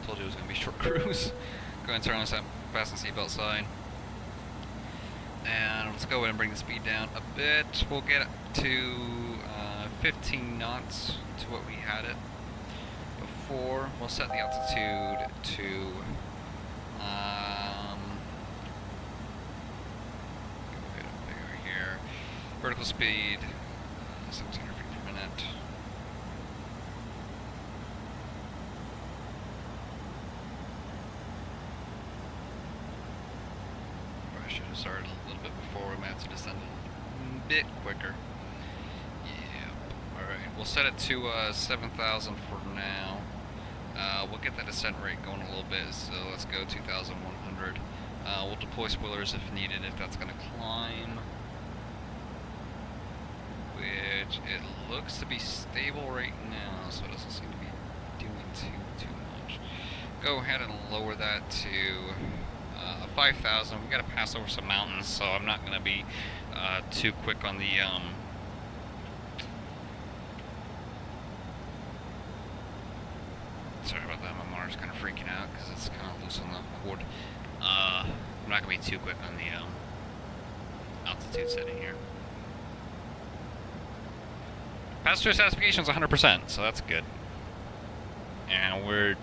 Told you it was going to be a short cruise. Go ahead and turn on that fasten seatbelt sign. And let's go ahead and bring the speed down a bit. We'll get to 15 knots to what we had it before. We'll set the altitude to here. Vertical speed 600 feet per minute. I should have started a little bit before. We might have to descend a bit quicker. Yeah. Alright, we'll set it to 7,000 for now. We'll get that descent rate going a little bit, so let's go 2,100. We'll deploy spoilers if needed, if that's going to climb. Which it looks to be stable right now, so it doesn't seem to be doing too much. Go ahead and lower that to 5,000. We got to pass over some mountains, so I'm not going to be too quick on the sorry about that. My motor's kind of freaking out because it's kind of loose on the cord. I'm not going to be too quick on the altitude setting here. Passenger satisfaction is 100%, so that's good. And we're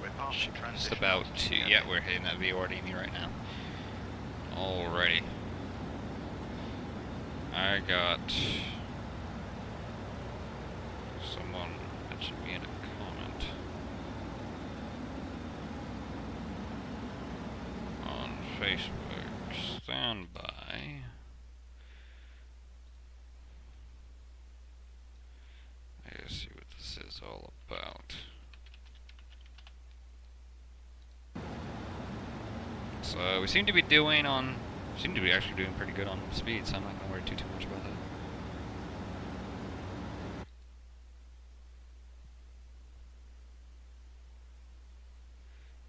just about to, yeah, we're hitting that VORDV right now. Alrighty. I got someone mentioned me in a comment on Facebook. Stand by. Let's see what this is all about. So we seem to be actually doing pretty good on speed, so I'm not going to worry too much about that.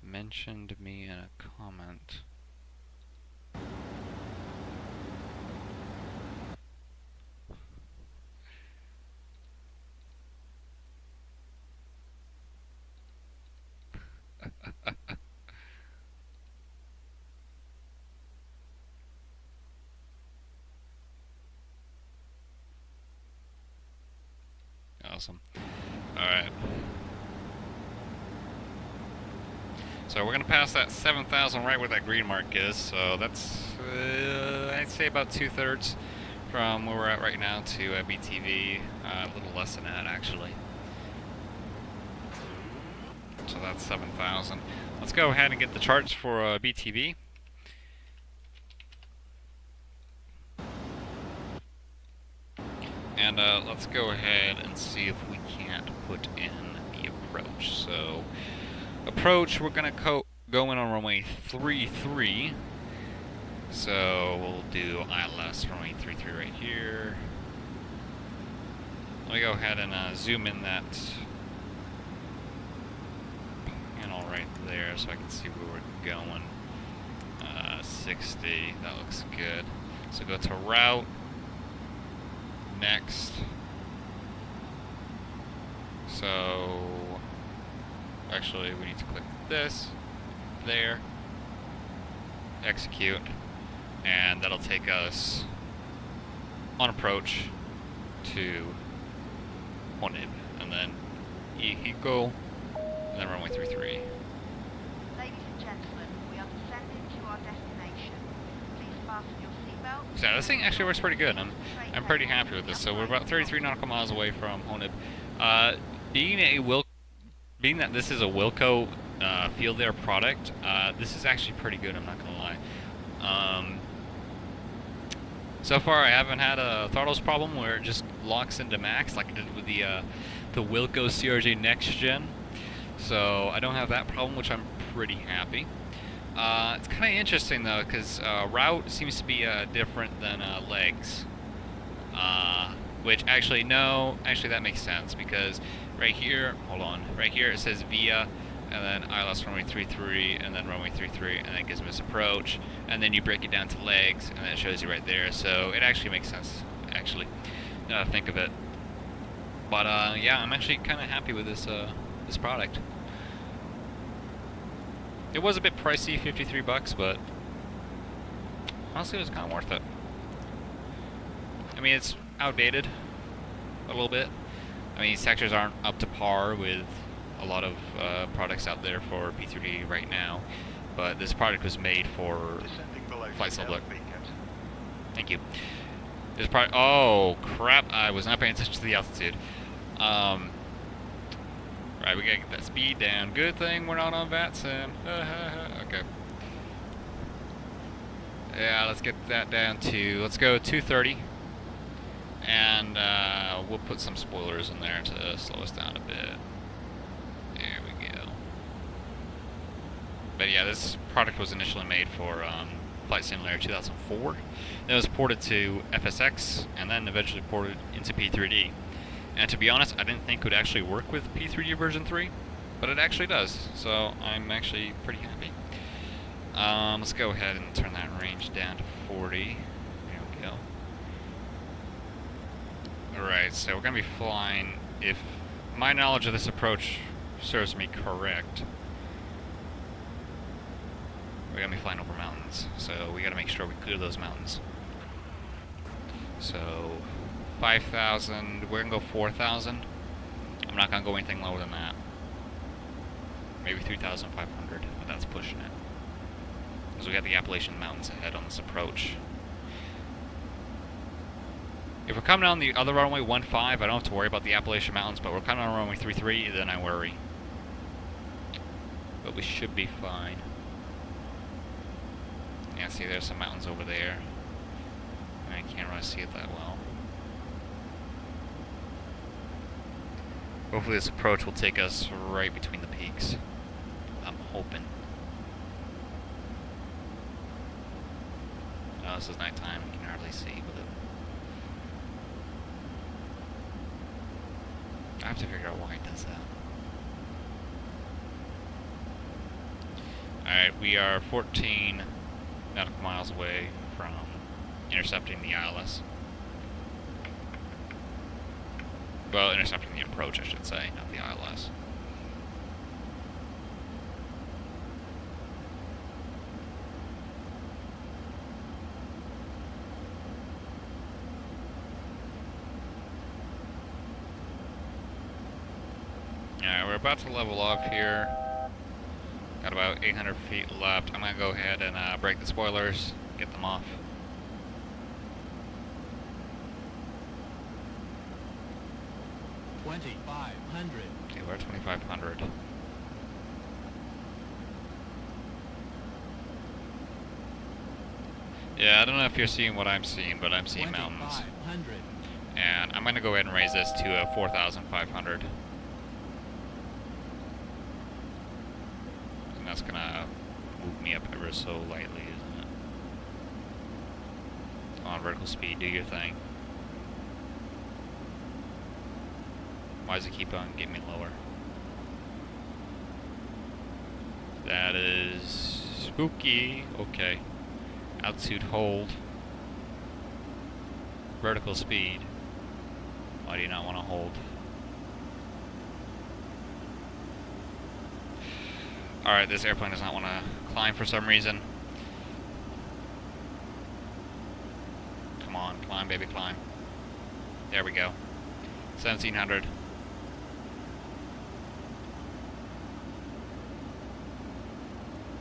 Mentioned me in a comment. Awesome. Alright. So we're going to pass that 7,000 right where that green mark is. So that's, I'd say about 2/3 from where we're at right now to BTV. A little less than that, actually. So that's 7,000. Let's go ahead and get the charts for BTV. And let's go ahead and see if we can't put in the approach. So, approach, we're going to go in on runway 33. So, we'll do ILS runway 33 right here. Let me go ahead and zoom in that panel right there so I can see where we're going. 60, that looks good. So, go to route. Next. So, actually we need to click this, there, execute, and that'll take us on approach to Honib, and then go, and then runway 33. Ladies and gentlemen, we are descending to our destination. Please fasten your seatbelt. So this thing actually works pretty good. I'm pretty happy with this. So we're about 33 nautical miles away from Honib. Being that this is a Wilco FeelThere product, this is actually pretty good. I'm not gonna lie. So far, I haven't had a throttles problem where it just locks into max like it did with the Wilco CRJ Next Gen. So I don't have that problem, which I'm pretty happy. It's kind of interesting though, because route seems to be different than legs. Which actually, no, actually that makes sense, because right here, right here it says via, and then ILS runway 33, and then runway 33, and that gives me this approach, and then you break it down to legs, and then it shows you right there, so it actually makes sense, actually, think of it. But yeah, I'm actually kind of happy with this this product. It was a bit pricey, $53, but honestly it was kind of worth it. I mean, it's outdated a little bit, I mean, sectors aren't up to par with a lot of products out there for P3D right now, but this product was made for Descending below flight sea level. LSB, Captain. Thank you. This product. Oh crap! I was not paying attention to the altitude. Right, we gotta get that speed down. Good thing we're not on VATSIM. Okay. Yeah, let's get that down to. Let's go 230. And we'll put some spoilers in there to slow us down a bit. There we go. But yeah, this product was initially made for Flight Simulator 2004. Then it was ported to FSX, and then eventually ported into P3D. And to be honest, I didn't think it would actually work with P3D version 3, but it actually does. So I'm actually pretty happy. Let's go ahead and turn that range down to 40. There we go. Alright, so we're going to be flying, if my knowledge of this approach serves me correct, we're going to be flying over mountains, so we got to make sure we clear those mountains. So, 5,000, we're going to go 4,000. I'm not going to go anything lower than that. Maybe 3,500, but that's pushing it. Because we got the Appalachian Mountains ahead on this approach. If we're coming on the other runway 15, I don't have to worry about the Appalachian Mountains, but we're coming on runway 33, then I worry. But we should be fine. Yeah, see, there's some mountains over there. I can't really see it that well. Hopefully this approach will take us right between the peaks. I'm hoping. Oh, this is nighttime. You can hardly see with it. I have to figure out why it does that. Alright, we are 14 nautical miles away from intercepting the ILS. Well, intercepting the approach, I should say, not the ILS. Alright, we're about to level off here. Got about 800 feet left. I'm going to go ahead and break the spoilers, get them off. Okay, we're at 2,500. Yeah, I don't know if you're seeing what I'm seeing, but I'm seeing mountains. And I'm going to go ahead and raise this to 4,500. And that's going to move me up ever so lightly, isn't it? On vertical speed, do your thing. Why does it keep on getting me lower? That is spooky. Okay. Altitude hold. Vertical speed. Why do you not want to hold? Alright, this airplane does not want to climb for some reason. Come on, climb, baby, climb. There we go. 1,700.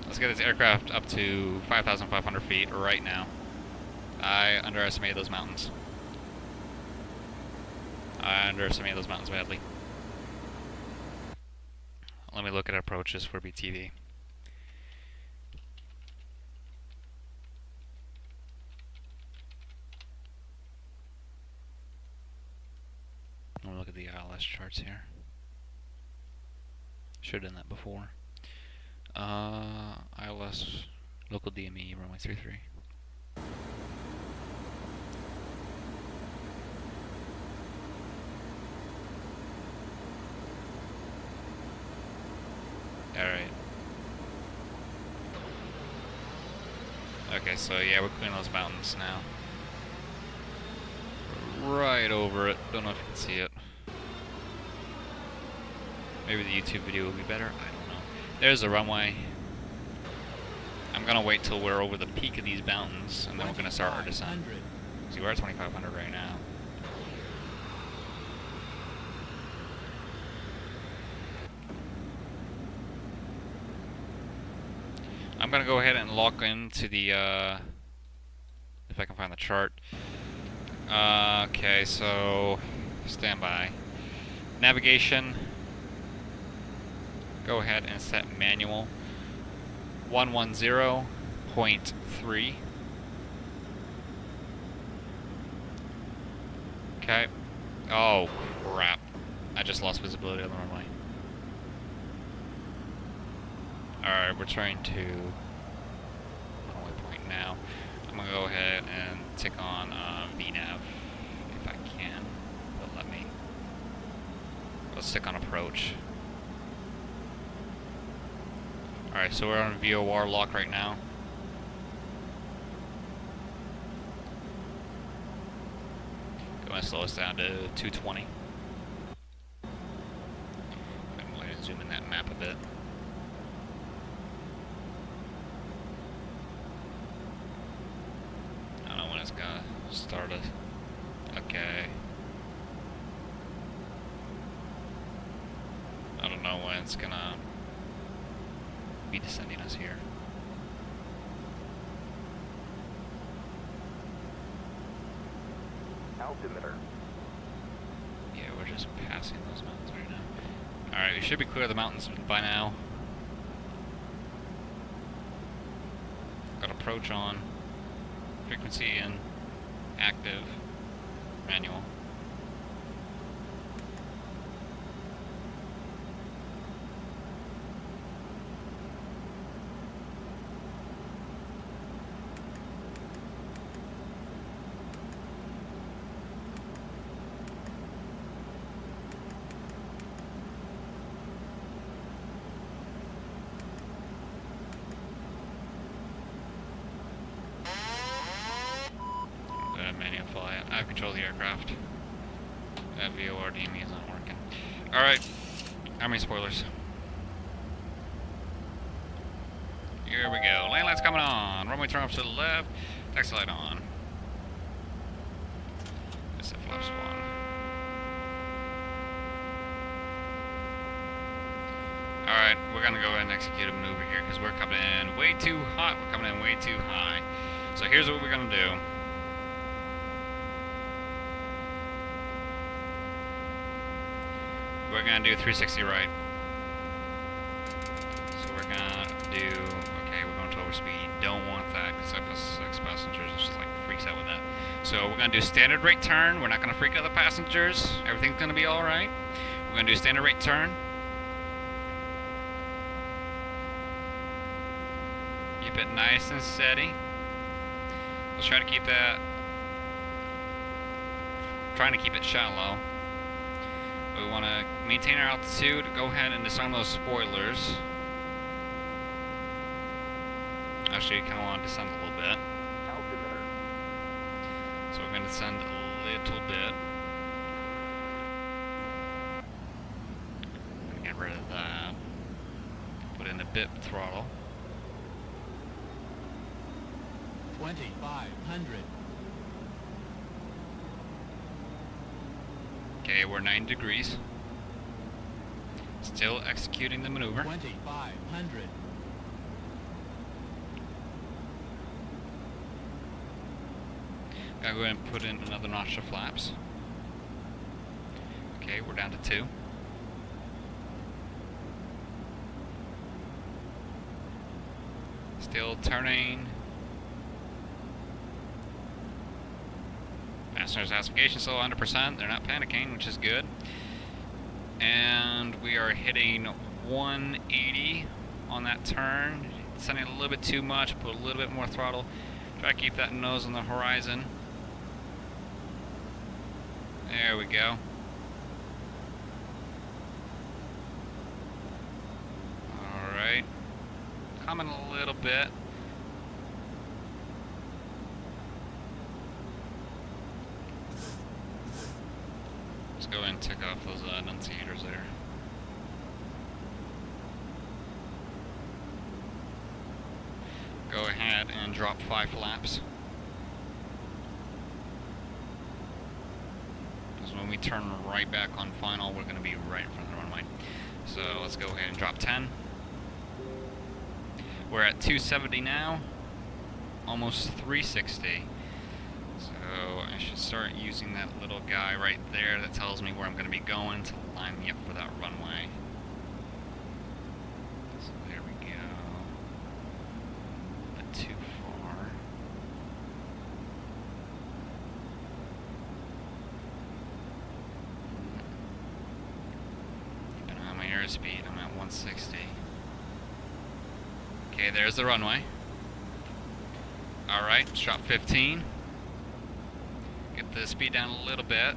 Let's get this aircraft up to 5,500 feet right now. I underestimated those mountains. I underestimated those mountains badly. Let me look at approaches for BTV. Let me look at the ILS charts here. Should have done that before. ILS, local DME, runway 33. Alright. Okay, so yeah, we're clearing those mountains now. We're right over it. Don't know if you can see it. Maybe the YouTube video will be better. I don't know. There's the runway. I'm gonna wait till we're over the peak of these mountains, and then we're gonna start our descent. See, we're at 2,500 right now. I'm gonna go ahead and lock into the, if I can find the chart. Okay, so, standby. Navigation, go ahead and set manual. 110.3. Okay. Oh, crap. I just lost visibility on the runway. Alright, we're trying to runway point now. I'm gonna go ahead and tick on VNav if I can. But let me. Let's tick on approach. Alright, so we're on VOR lock right now. Go and slow us down to 220. I'm going to zoom in that map a bit. I don't know when it's gonna start it. Okay. I don't know when it's gonna be descending us here. Altimeter. Yeah, we're just passing those mountains right now. Alright, we should be clear of the mountains by now. Got approach on. Frequency in. Active. Manual. Manual fly. I have control of the aircraft. That VOR DME is not working. Alright. How many spoilers? Here we go. Land light's coming on. Runway turn off to the left. Taxi light on. SF flaps 1. Alright, we're gonna go ahead and execute a maneuver here because we're coming in way too hot. We're coming in way too high. So here's what we're gonna do. We're gonna do 360 right. So we're gonna do, okay, we're going to overspeed. Don't want that because FS6 passengers just like freaks out with that. So we're gonna do standard rate turn. We're not gonna freak out the passengers. Everything's gonna be all right. We're gonna do standard rate turn. Keep it nice and steady. Let's try to keep that. Trying to keep it shallow. We want to maintain our altitude. Go ahead and disarm those spoilers. Actually, you kind of want to descend a little bit. Altimeter. So we're going to descend a little bit. I'm going to get rid of that. Put in a bit throttle. 2,500. Okay, we're 9 degrees. Still executing the maneuver. 2,500. Gotta go ahead and put in another notch of flaps. Okay, we're down to 2. Still turning. Passengers classification still 100%. They're not panicking, which is good. And we are hitting 180 on that turn. Sending a little bit too much, put a little bit more throttle. Try to keep that nose on the horizon. There we go. Alright. Coming a little bit. Let's go ahead and tick off those enunciators there. Go ahead and drop 5 flaps. Because when we turn right back on final, we're going to be right in front of the runway. So let's go ahead and drop 10. We're at 270 now, almost 360. So I should start using that little guy right there that tells me where I'm going to be going to line me up for that runway. So there we go. A bit too far. Keeping on my airspeed, I'm at 160. Okay, there's the runway. Alright, let's drop 15. Get the speed down a little bit.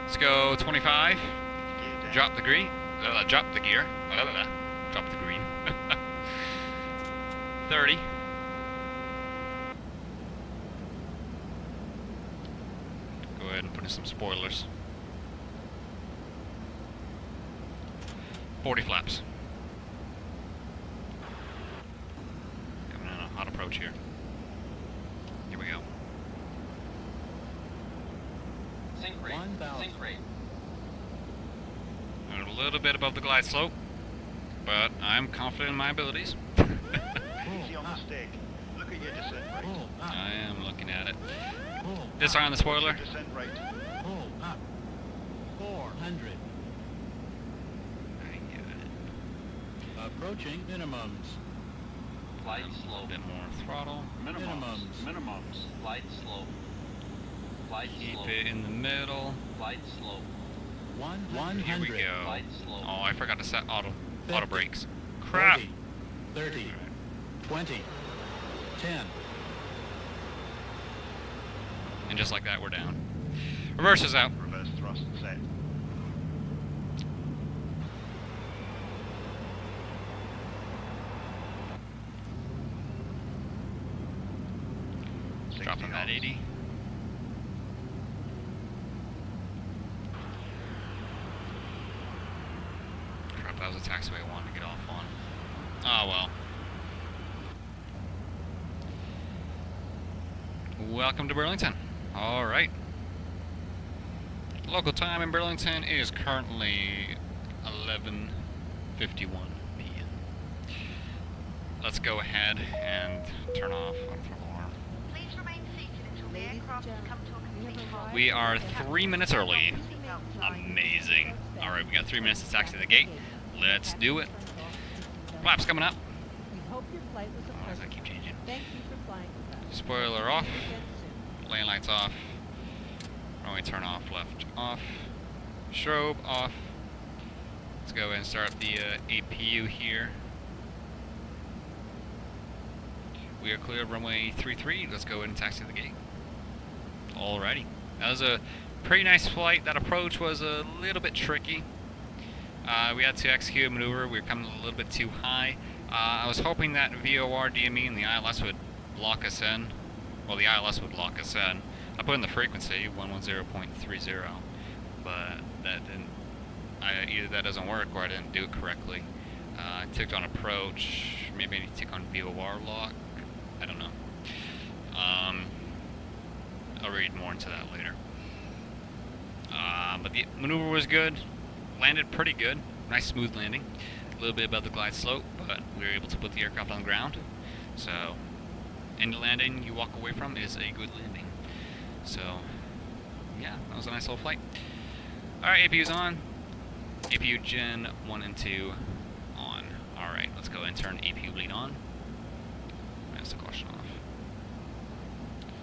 Let's go 25. Drop the green. Drop the gear. Drop the green. 30. Go ahead and put in some spoilers. 40 flaps. Coming on a hot approach here. Here we go. Sink rate. Sink rate. I'm a little bit above the glide slope, but I'm confident in my abilities. Easy on the stick. Look at your descent rate. I am looking at it. This eye on the spoiler. Descent rate. Pull up. 400. Very good. Approaching minimums. Flight A slope. bit more throttle. Minimums. Minimums. Flight slope. Flight Keep slope. it in the middle. Flight slope. Here we go. Flight slope. Oh, I forgot to set auto 50, brakes. Crap. 40, 30, 20, 10. And just like that, we're down. Reverse is out. Reverse thrust set. Dropping that 80. Crap, that was a taxiway I wanted to get off on. Oh well. Welcome to Burlington. Alright. Local time in Burlington is currently 11:51 p.m. Let's go ahead and turn off our throttle arm. Please remain seated until the aircraft has come to a complete halt. We are 3 minutes early. Amazing. Alright, we got 3 minutes to taxi the gate. Let's do it. Flaps coming up. We hope your flight was a Why does that pleasant keep changing? Thank you for flying with us. Spoiler off. Again soon. Lane lights off. Runway turn off, left off. Strobe off. Let's go ahead and start up the APU here. We are clear of runway 33. Let's go ahead and taxi the gate. Alrighty. That was a pretty nice flight. That approach was a little bit tricky. We had to execute a maneuver. We were coming a little bit too high. I was hoping that VOR, DME, and the ILS would lock us in. Well, the ILS would lock us in. I put in the frequency, 110.30, but that didn't. Either that doesn't work or I didn't do it correctly. I took on approach. Maybe I need to take on VOR lock. I don't know. I'll read more into that later. But the maneuver was good. Landed pretty good. Nice smooth landing. A little bit above the glide slope, but we were able to put the aircraft on the ground. So, any landing you walk away from is a good landing. So, yeah, that was a nice little flight. Alright, APU's on. APU Gen 1 and 2 on. Alright, let's go and turn APU lead on. Master caution off.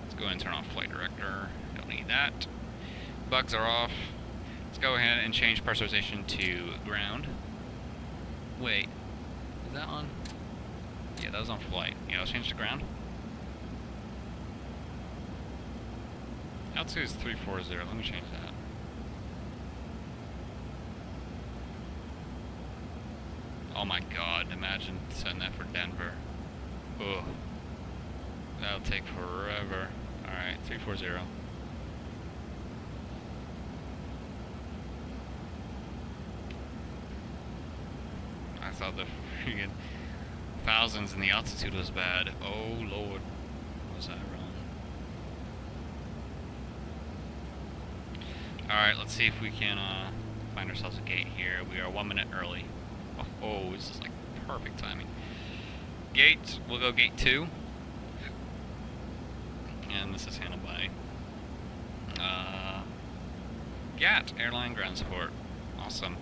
Let's go and turn off flight director. Don't need that. Bugs are off. Let's go ahead and change pressurization to ground. Wait, is that on? Yeah, that was on flight. Yeah, let's change to ground. Altitude is 340. Let me change that. Oh my god, imagine setting that for Denver. Ugh. That'll take forever. Alright, 340. I thought the freaking thousands in the altitude was bad. Oh lord. Was I wrong? Alright, let's see if we can find ourselves a gate here. We are 1 minute early. Oh, this is like Perfect timing. Gate, we'll go gate 2. And this is handled by GAT, Airline Ground Support. Awesome.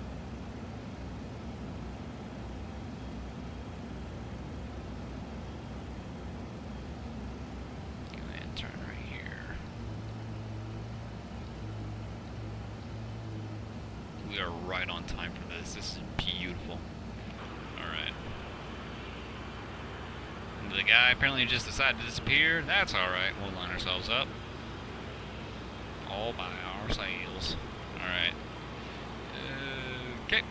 Go ahead and turn right here. We are right on time for this. This is beautiful. Alright. The guy apparently just decided to disappear. That's alright. We'll line ourselves up. All by ourselves. Alright. Okay.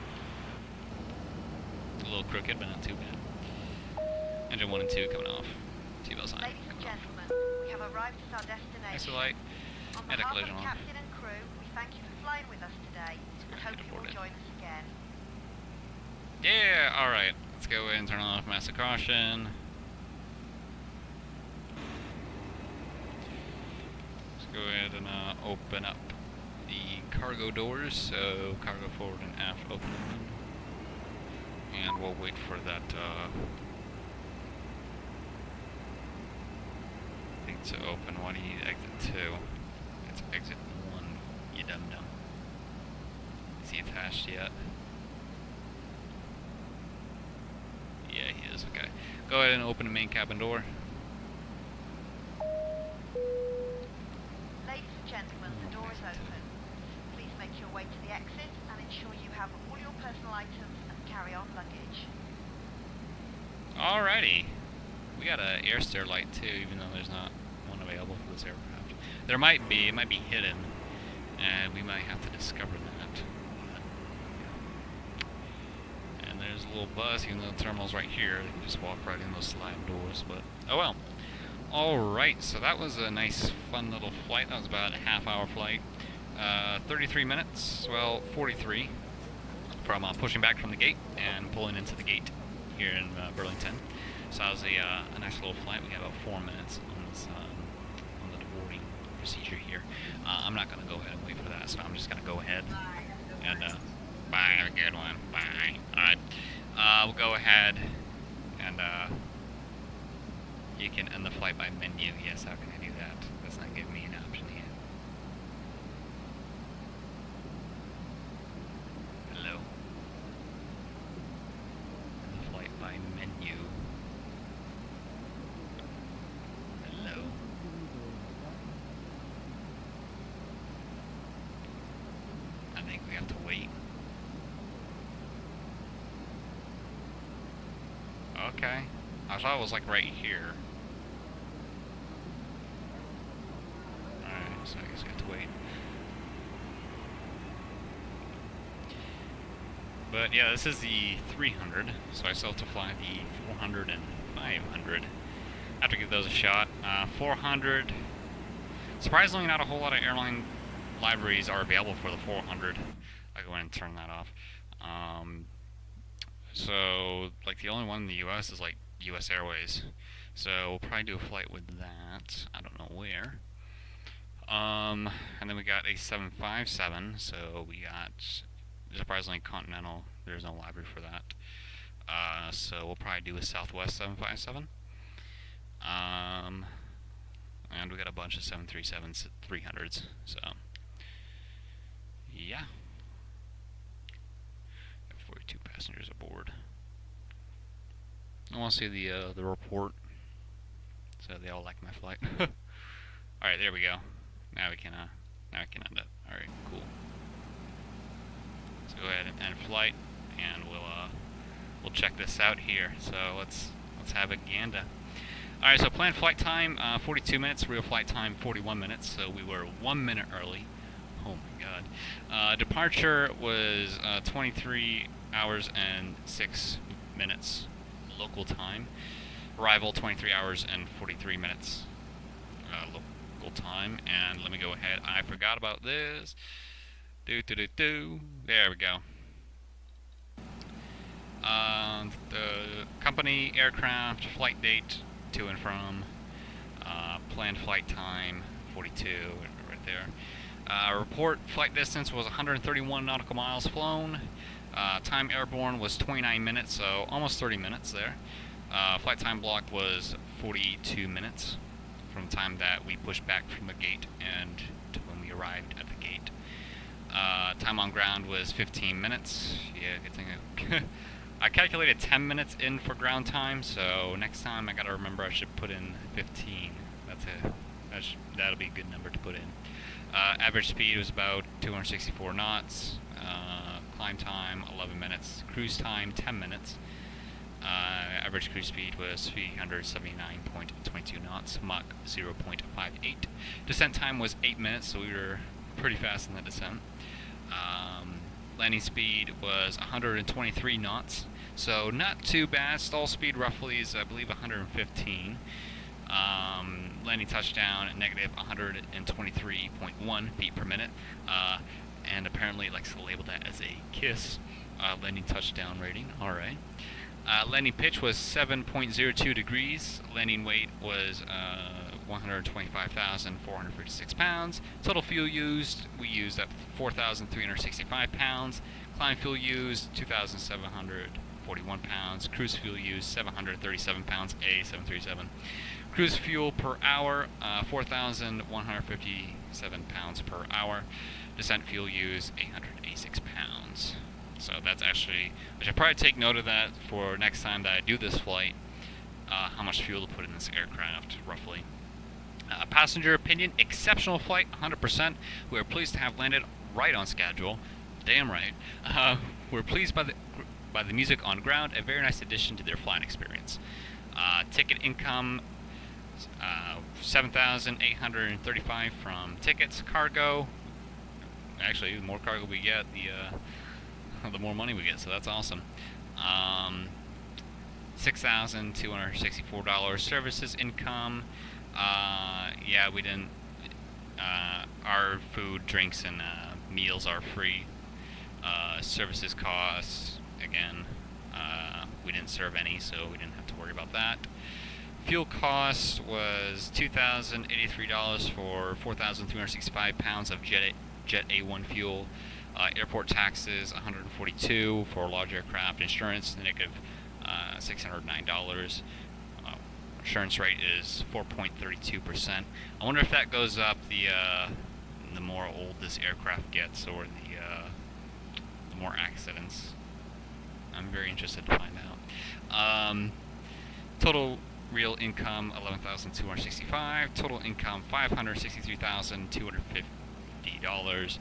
A little crooked, but not too bad. Engine 1 and 2 coming off. Seatbelt sign. Ladies and gentlemen, we have arrived at our destination. Exit light. On And a behalf of collision the alarm. captain and crew, we thank you for flying with us today and hope you will join us again. Yeah, alright. Let's go ahead and turn off master caution. Let's go ahead and open up the cargo doors. So cargo forward and aft open. And we'll wait for that thing to open. Why do you need exit 2? It's exit 1, you dum-dum. Is he attached yet? Yeah, he is. Okay. Go ahead and open the main cabin door. Ladies and gentlemen, the door is open. Please make your way to the exit and ensure you have all your personal items and carry-on luggage. Alrighty. We got an air stair light too, even though there's not one available for this aircraft. There might be. It might be hidden, and we might have to discover that. And there's a little bus, even though the terminal's right here. They can just walk right in those sliding doors, but oh well. Alright, so that was a nice, fun little flight. That was about a half-hour flight. 33 minutes, well, 43, from pushing back from the gate and pulling into the gate here in Burlington. So that was a nice little flight. We got about 4 minutes on this on the boarding procedure here. I'm not going to go ahead and wait for that, so I'm just going to go ahead and bye. Have a good one. Bye. All right. We'll go ahead and you can end the flight by menu. Yes, how can I do that? That's not giving me an option here. Hello. End the flight by menu. Hello. I think we have to wait. Okay. I thought it was like right here. Alright, so I guess we have to wait. But yeah, this is the 300, so I still have to fly the 400 and 500. I have to give those a shot. 400, surprisingly not a whole lot of airline libraries are available for the 400. I'll go ahead and turn that off. So, like, the only one in the US is like US Airways. So we'll probably do a flight with that. I don't know where. And then we got a 757, so we got, surprisingly, Continental. There's no library for that. So we'll probably do a Southwest 757. And we got a bunch of 737s, 300s, so yeah. 42 passengers aboard. I want to see the report. So they all like my flight. All right, there we go. Now we can end it. All right, cool. Let's go ahead and end flight, and we'll check this out here. So let's have a gander. All right, so planned flight time 42 minutes, real flight time 41 minutes. So we were 1 minute early. Oh my God. Departure was 23 hours and 6 minutes local time. Arrival 23 hours and 43 minutes local time. And let me go ahead. I forgot about this. There we go. The company, aircraft, flight date, to and from, planned flight time 42 right there. Report flight distance was 131 nautical miles flown. Time airborne was 29 minutes, so almost 30 minutes there. Flight time block was 42 minutes from the time that we pushed back from the gate and to when we arrived at the gate. Time on ground was 15 minutes. Yeah, good thing I calculated 10 minutes in for ground time, so next time I gotta remember I should put in 15. That'll be a good number to put in. Average speed was about 264 knots. Climb time 11 minutes. Cruise time 10 minutes. Average cruise speed was 379.22 knots. Mach 0.58. Descent time was 8 minutes, so we were pretty fast in the descent. Landing speed was 123 knots, so not too bad. Stall speed roughly is, I believe, 115. Landing touchdown at negative 123.1 feet per minute, and apparently it likes to label that as a KISS landing touchdown rating. Alright. Landing pitch was 7.02 degrees. Landing weight was 125,456 pounds. Total fuel used, we used up 4,365 pounds. Climb fuel used 2,741 pounds. Cruise fuel used 737 pounds, A737. Cruise fuel per hour 4,157 pounds per hour. Descent fuel used 886 pounds. So that's actually, I should probably take note of that for next time that I do this flight, how much fuel to put in this aircraft, roughly. Passenger opinion, exceptional flight, 100%. We are pleased to have landed right on schedule. Damn right. We're pleased by the music on ground, a very nice addition to their flying experience. Ticket income, 7,835 from tickets. Cargo, actually, the more cargo we get, the more money we get, so that's awesome. $6,264 services income. Yeah, we didn't. Our food, drinks, and meals are free. Services costs, again, we didn't serve any, so we didn't have to worry about that. Fuel cost was $2,083 for 4,365 pounds of Jet A1 fuel. Airport taxes, $142 for large aircraft. Insurance, negative $609. Insurance rate is 4.32%. I wonder if that goes up the more old this aircraft gets, or the more accidents. I'm very interested to find out. Total real income, $11,265. Total income, $563,250.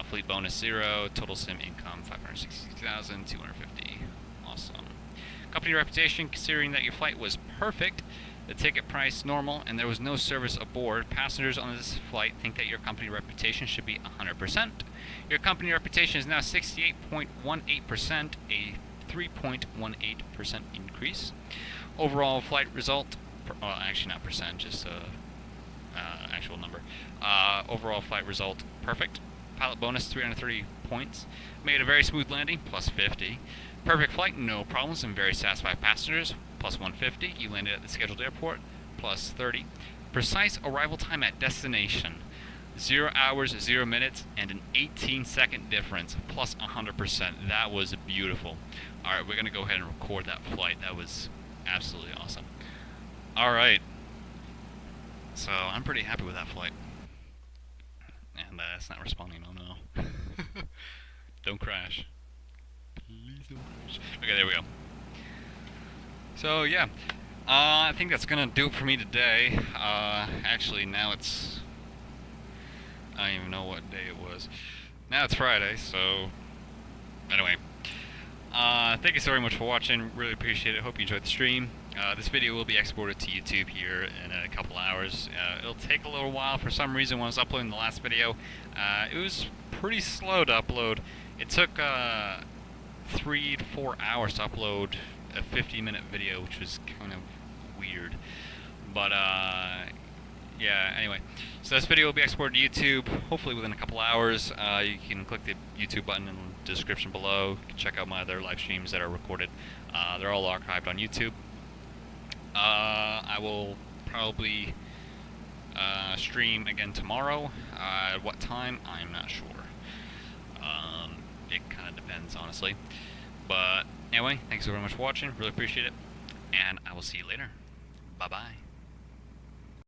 Fleet bonus 0. Total sim income, $566,250. Awesome. Company reputation, considering that your flight was perfect, the ticket price normal, and there was no service aboard, passengers on this flight think that your company reputation should be 100%. Your company reputation is now 68.18%, a 3.18% increase. Overall flight result, well, actually not percent, just actual number. Overall flight result, perfect. Pilot bonus, 330 points. Made a very smooth landing, plus 50. Perfect flight, no problems, and very satisfied passengers, plus 150. You landed at the scheduled airport, plus 30. Precise arrival time at destination, 0 hours, 0 minutes, and an 18-second difference, plus 100%. That was beautiful. Alright, we're going to go ahead and record that flight. That was absolutely awesome. Alright. So, I'm pretty happy with that flight. And it's not responding, oh no. Don't crash. Please don't crash. Okay, there we go. So, yeah. I think that's gonna do it for me today. Actually, now it's... I don't even know what day it was. Now it's Friday, so... Anyway. Thank you so very much for watching. Really appreciate it. Hope you enjoyed the stream. This video will be exported to YouTube here in a couple hours. It'll take a little while for some reason. When I was uploading the last video, it was pretty slow to upload. It took 3 to 4 hours to upload a 50-minute video, which was kind of weird. But yeah, anyway. So this video will be exported to YouTube, hopefully within a couple hours. You can click the YouTube button in the description below. You can check out my other live streams that are recorded. They're all archived on YouTube. I will probably Stream again tomorrow. At what time? I'm not sure. It kind of depends, honestly. But anyway, thanks so very much for watching. Really appreciate it. And I will see you later. Bye-bye.